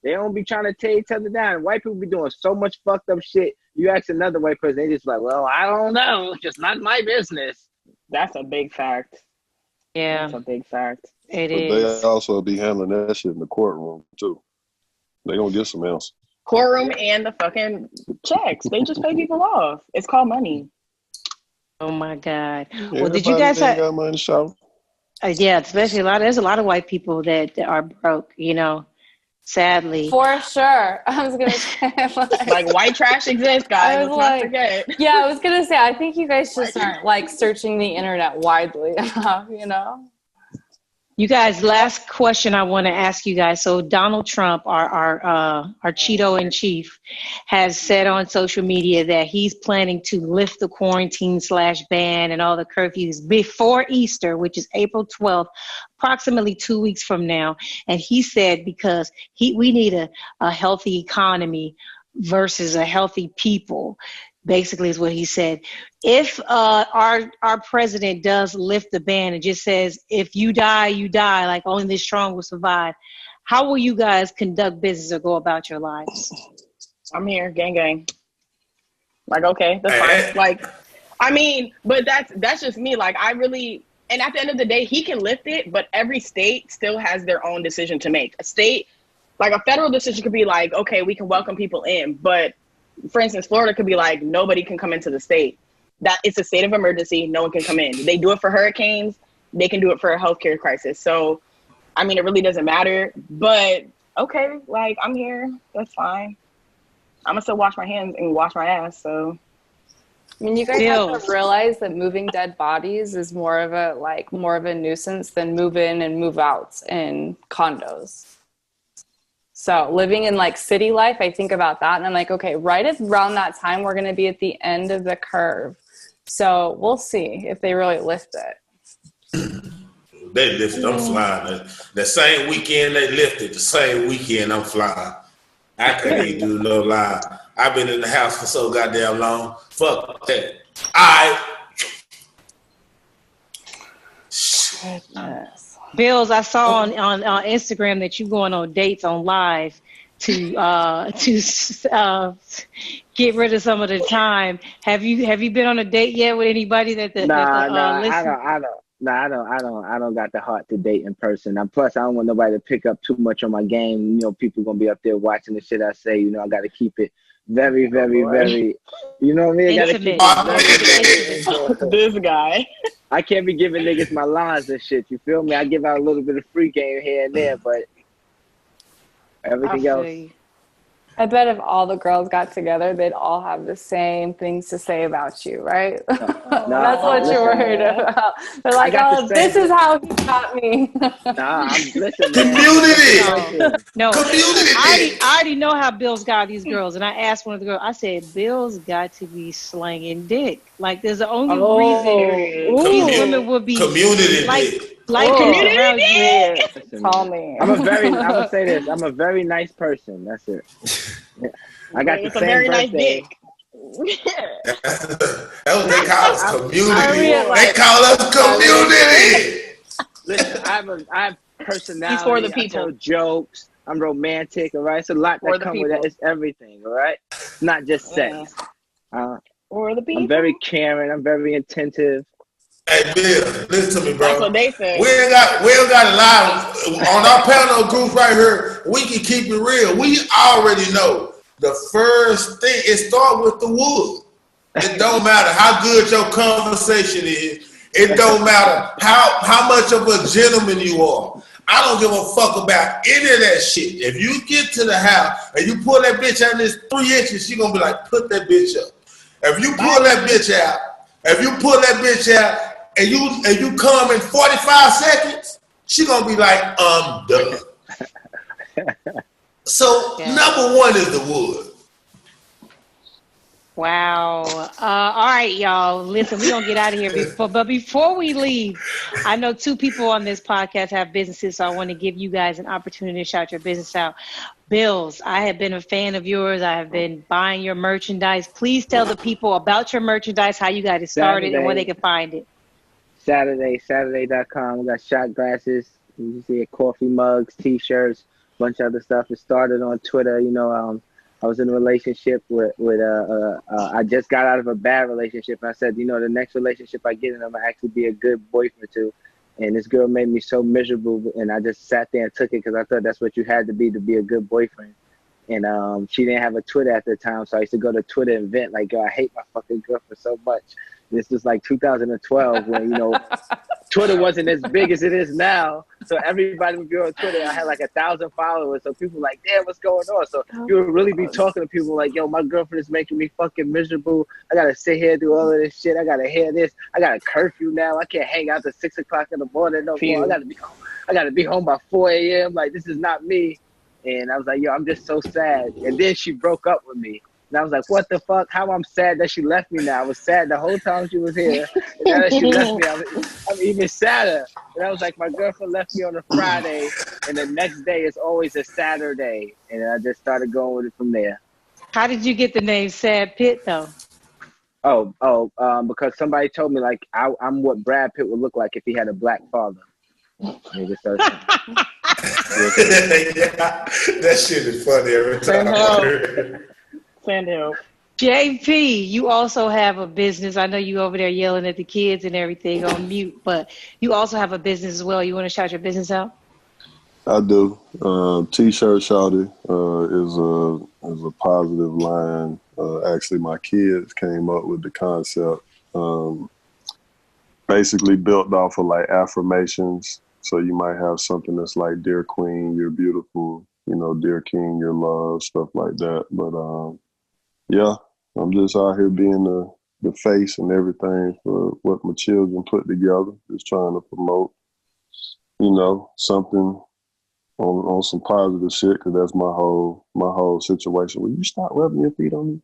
Speaker 5: They don't be trying to tear each other down. White people be doing so much fucked up shit. You ask another white person, they just like, well, I don't know. It's just not my business.
Speaker 4: That's a big fact.
Speaker 2: Yeah.
Speaker 4: That's a big fact.
Speaker 7: But they also be handling that shit in the courtroom, too. They gonna get some else.
Speaker 4: Courtroom and the fucking checks. They just pay people off. It's called money.
Speaker 2: Oh, my God.
Speaker 7: Well, did you guys have... got money to show?
Speaker 2: Yeah, especially there's a lot of white people that are broke, sadly.
Speaker 6: For sure. I was going to say.
Speaker 4: Like white trash exists, guys. Let's not forget.
Speaker 6: Yeah, I was going to say, I think you guys just aren't like searching the internet widely enough,
Speaker 2: You guys, last question I want to ask you guys. So Donald Trump, our Cheeto in chief, has said on social media that he's planning to lift the quarantine /ban and all the curfews before Easter, which is April 12th, approximately 2 weeks from now. And he said because we need a healthy economy versus a healthy people. basically is what he said. If our president does lift the ban and just says, if you die, you die, like only the strong will survive, how will you guys conduct business or go about your lives?
Speaker 4: I'm here, gang. Like, okay, that's fine. Like, I mean, but that's just me. Like, I really, and at the end of the day, he can lift it, but every state still has their own decision to make. A state, like a federal decision could be like, okay, we can welcome people in, but for instance, Florida could be like, nobody can come into the state. That it's a state of emergency, no one can come in. They do it for hurricanes, they can do it for a healthcare crisis. So, I mean, it really doesn't matter, but okay, like, I'm here, that's fine. I'm gonna still wash my hands and wash my ass, so.
Speaker 6: I mean, you guys have to realize that moving dead bodies is more of a nuisance than move in and move out in condos. So living in like city life, I think about that and I'm like, okay, right around that time, we're going to be at the end of the curve. So we'll see if they really lift it.
Speaker 13: They lifted, I'm flying. The same weekend they lifted, the same weekend I'm flying. I couldn't even do no lie. I've been in the house for so goddamn long. Fuck that.
Speaker 2: Bills, I saw on Instagram that you going on dates on live to get rid of some of the time. Have you been on a date yet with anybody that
Speaker 5: I don't got the heart to date in person. And plus, I don't want nobody to pick up too much on my game. You know, people gonna be up there watching the shit I say. You know, I got to keep it very, very. You know what I mean? I gotta keep it
Speaker 4: this guy.
Speaker 5: I can't be giving niggas my lines and shit. You feel me? I give out a little bit of free game here and there, but everything else.
Speaker 6: I bet if all the girls got together, they'd all have the same things to say about you, right? That's what you're worried about. They're like, oh, this is how he got me.
Speaker 13: Community.
Speaker 2: No.
Speaker 13: Community.
Speaker 2: I already know how Bill's got these girls. And I asked one of the girls, I said, Bill's got to be slanging dick. Like, there's the only reason these women would be
Speaker 13: community
Speaker 2: community dick.
Speaker 6: Call me.
Speaker 5: I'm gonna say this. I'm a very nice person. That's it. I got the same
Speaker 4: very
Speaker 5: birthday.
Speaker 4: Nice dick.
Speaker 13: That's what they call us, community. They call us community.
Speaker 5: Listen, I have personality.
Speaker 4: He's for the people.
Speaker 5: I tell jokes. I'm romantic. All right, it's a lot that comes with that. It's everything. All right, it's not just sex.
Speaker 4: For the people.
Speaker 5: I'm very caring. I'm very attentive.
Speaker 13: Hey Bill, listen to me, bro.
Speaker 4: That's what they say.
Speaker 13: We ain't got a lot on our panel group right here. We can keep it real. We already know the first thing. It starts with the wood. It don't matter how good your conversation is. It don't matter how much of a gentleman you are. I don't give a fuck about any of that shit. If you get to the house and you pull that bitch out this 3 inches, she gonna be like, put that bitch up. If you pull that bitch out, and you come in 45 seconds, she gonna be like, I'm done. So number one is the wood.
Speaker 2: Wow. All right, y'all. Listen, we're gonna get out of here. But before we leave, I know 2 people on this podcast have businesses, so I want to give you guys an opportunity to shout your business out. Bills, I have been a fan of yours. I have been buying your merchandise. Please tell the people about your merchandise, how you got it started, and where they can find it.
Speaker 5: Saturday.com. We got shot glasses. You see coffee mugs, T-shirts, bunch of other stuff. It started on Twitter. You know, I was in a relationship with I just got out of a bad relationship. And I said, you know, the next relationship I get in, I'm gonna actually be a good boyfriend to. And this girl made me so miserable, and I just sat there and took it because I thought that's what you had to be a good boyfriend. And she didn't have a Twitter at the time, so I used to go to Twitter and vent like, yo, I hate my fucking girlfriend so much. This was like 2012 when, you know, Twitter wasn't as big as it is now. So everybody would be on Twitter. I had like 1,000 followers. So people were like, damn, what's going on? So you would really be talking to people like, yo, my girlfriend is making me fucking miserable. I got to sit here and do all of this shit. I got to hear this. I got a curfew now. I can't hang out till 6 o'clock in the morning no more. I got to be home by 4 a.m. Like, this is not me. And I was like, yo, I'm just so sad. And then she broke up with me. And I was like, what the fuck? How I'm sad that she left me now. I was sad the whole time she was here. And now that she left me, I'm even sadder. And I was like, my girlfriend left me on a Friday, and the next day is always a Saturday. And I just started going with it from there.
Speaker 2: How did you get the name Sad Pit, though?
Speaker 5: Because somebody told me like I'm what Brad Pitt would look like if he had a black father. Nigga started
Speaker 13: yeah, that shit is funny every time.
Speaker 4: Send help.
Speaker 2: JP, you also have a business. I know you over there yelling at the kids and everything on mute, but you also have a business as well. You want to shout your business out?
Speaker 7: I do. T-shirt shouty is a positive line. Actually, my kids came up with the concept. Basically built off of like affirmations. So you might have something that's like, "Dear Queen, you're beautiful." You know, "Dear King, you're loved," stuff like that. But yeah, I'm just out here being the face and everything for what my children put together. Just trying to promote, something on some positive shit, because that's my whole situation. Will you stop rubbing your feet on me?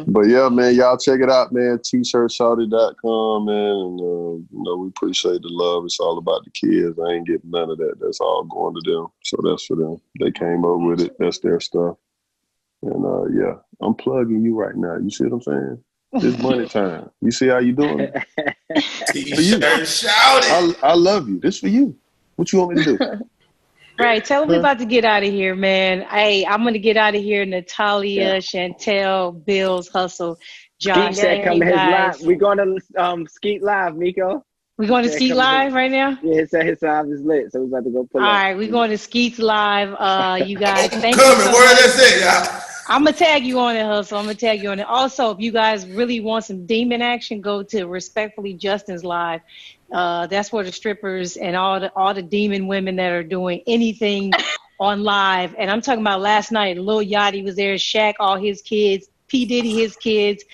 Speaker 7: But yeah, man, y'all check it out, man. T-shirtshouty.com, man. And we appreciate the love. It's all about the kids. I ain't getting none of that. That's all going to them. So that's for them. They came up with it. That's their stuff. And yeah, I'm plugging you right now. You see what I'm saying? It's money time. You see how you doing?
Speaker 13: T-shirt shouty.
Speaker 7: I love you. This for you. What you want me to do?
Speaker 2: Right. Tell them we about to get out of here, man. Hey, I'm going to get out of here. Natalia, Chantel, Bills, Hustle, Josh.
Speaker 5: Skeet said come to his live. We're going to Skeet live, Miko.
Speaker 2: We're going to Skeet live right now?
Speaker 5: Yeah, it said his live is lit, so we're about to go pull up.
Speaker 2: All right, we're going to Skeet's live. You guys, thank
Speaker 13: you so
Speaker 2: much.
Speaker 13: Where that's it, y'all?
Speaker 2: I'm going to tag you on it, Hustle. I'm going to tag you on it. Also, if you guys really want some demon action, go to Respectfully Justin's live. That's where the strippers and all the demon women that are doing anything on live. And I'm talking about last night, Lil Yachty was there, Shaq, all his kids, P. Diddy, his kids,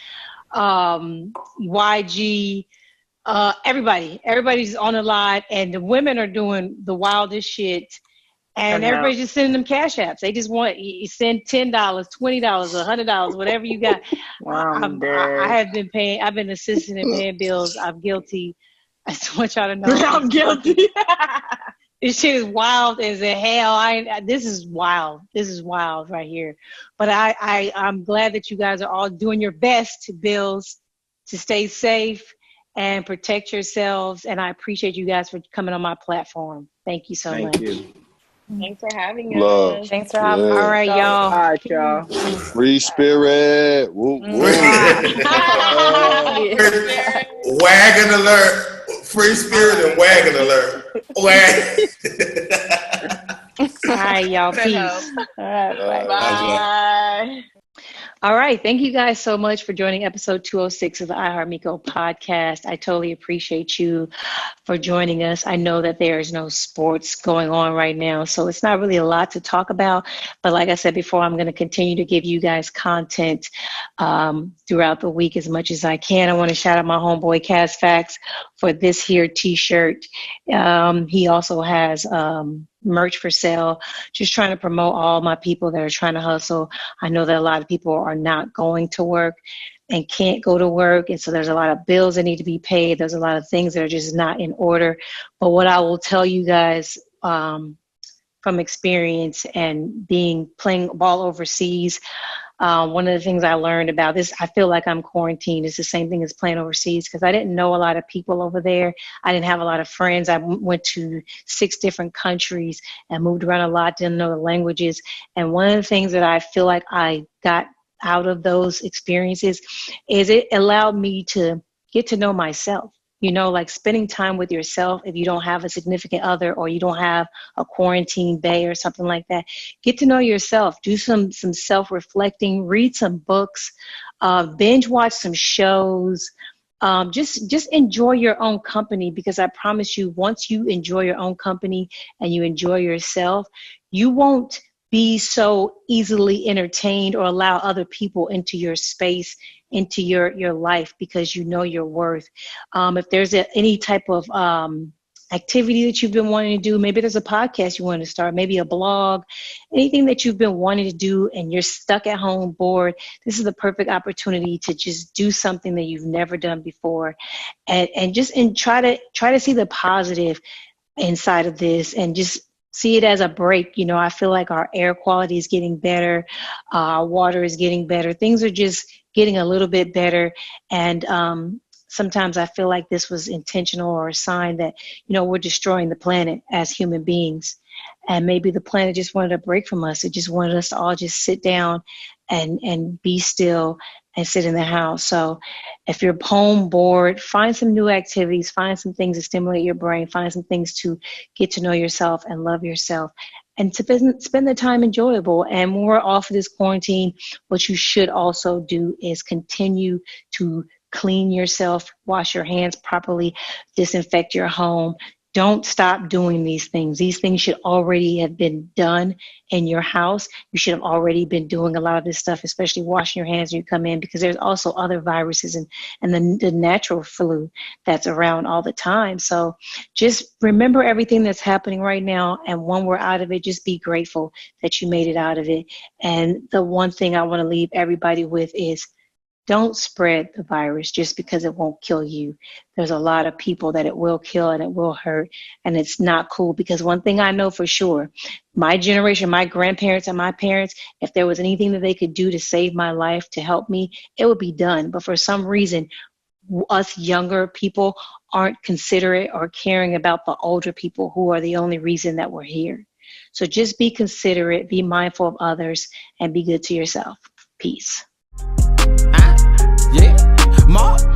Speaker 2: YG, everybody's on the live, and the women are doing the wildest shit. And everybody's just sending them cash apps. They just want you send $10, $20, $100, whatever you got. I have been paying. I've been assisting in paying bills. I'm guilty. I just want y'all to know
Speaker 4: I'm guilty.
Speaker 2: This shit is wild as hell. This is wild. This is wild right here. But I'm glad that you guys are all doing your best, Bills, to stay safe and protect yourselves. And I appreciate you guys for coming on my platform. Thank you so much.
Speaker 5: Thank you.
Speaker 4: Thanks for having
Speaker 7: Love.
Speaker 4: us.
Speaker 6: Thanks for having us.
Speaker 2: All right, y'all.
Speaker 5: All right, y'all.
Speaker 7: Free spirit. Woo, woo.
Speaker 13: Wagon alert. Free spirit and wagon alert. Wagon.
Speaker 2: All right, y'all. Peace.
Speaker 6: All right, bye.
Speaker 4: Bye.
Speaker 2: All right. Thank you guys so much for joining episode 206 of the iHeartMiko podcast. I totally appreciate you for joining us. I know that there is no sports going on right now, so it's not really a lot to talk about. But like I said before, I'm going to continue to give you guys content throughout the week as much as I can. I want to shout out my homeboy Cas Facts for this here t-shirt. He also has merch for sale, just trying to promote all my people that are trying to hustle. I know that a lot of people are not going to work and can't go to work, and so there's a lot of bills that need to be paid. There's a lot of things that are just not in order. But what I will tell you guys from experience and playing ball overseas, one of the things I learned about this, I feel like I'm quarantined. It's the same thing as playing overseas, because I didn't know a lot of people over there. I didn't have a lot of friends. I went to 6 different countries and moved around a lot, didn't know the languages. And one of the things that I feel like I got out of those experiences is it allowed me to get to know myself. Like spending time with yourself. If you don't have a significant other or you don't have a quarantine bay or something like that, get to know yourself. Do some self-reflecting, read some books, binge watch some shows. Just enjoy your own company, because I promise you, once you enjoy your own company and you enjoy yourself, you won't be so easily entertained or allow other people into your space, into your life, because you know your worth. If there's any type of activity that you've been wanting to do, maybe there's a podcast you want to start, maybe a blog, anything that you've been wanting to do and you're stuck at home bored, this is the perfect opportunity to just do something that you've never done before, and try to see the positive inside of this, and just see it as a break. You know, I feel like our air quality is getting better. Our water is getting better. Things are just getting a little bit better. And sometimes I feel like this was intentional or a sign that, you know, we're destroying the planet as human beings. And maybe the planet just wanted a break from us. It just wanted us to all just sit down and be still and sit in the house. So if you're home bored, find some new activities, find some things to stimulate your brain, find some things to get to know yourself and love yourself, and to spend the time enjoyable. And when we're off of this quarantine, what you should also do is continue to clean yourself, wash your hands properly, disinfect your home. Don't stop doing these things. These things should already have been done in your house. You should have already been doing a lot of this stuff, especially washing your hands when you come in, because there's also other viruses and the natural flu that's around all the time. So just remember everything that's happening right now. And when we're out of it, just be grateful that you made it out of it. And the one thing I want to leave everybody with is, don't spread the virus just because it won't kill you. There's a lot of people that it will kill and it will hurt, and it's not cool. Because one thing I know for sure, my generation, my grandparents and my parents, if there was anything that they could do to save my life, to help me, it would be done. But for some reason, us younger people aren't considerate or caring about the older people who are the only reason that we're here. So just be considerate, be mindful of others, and be good to yourself. Peace.
Speaker 8: Yeah, Mark.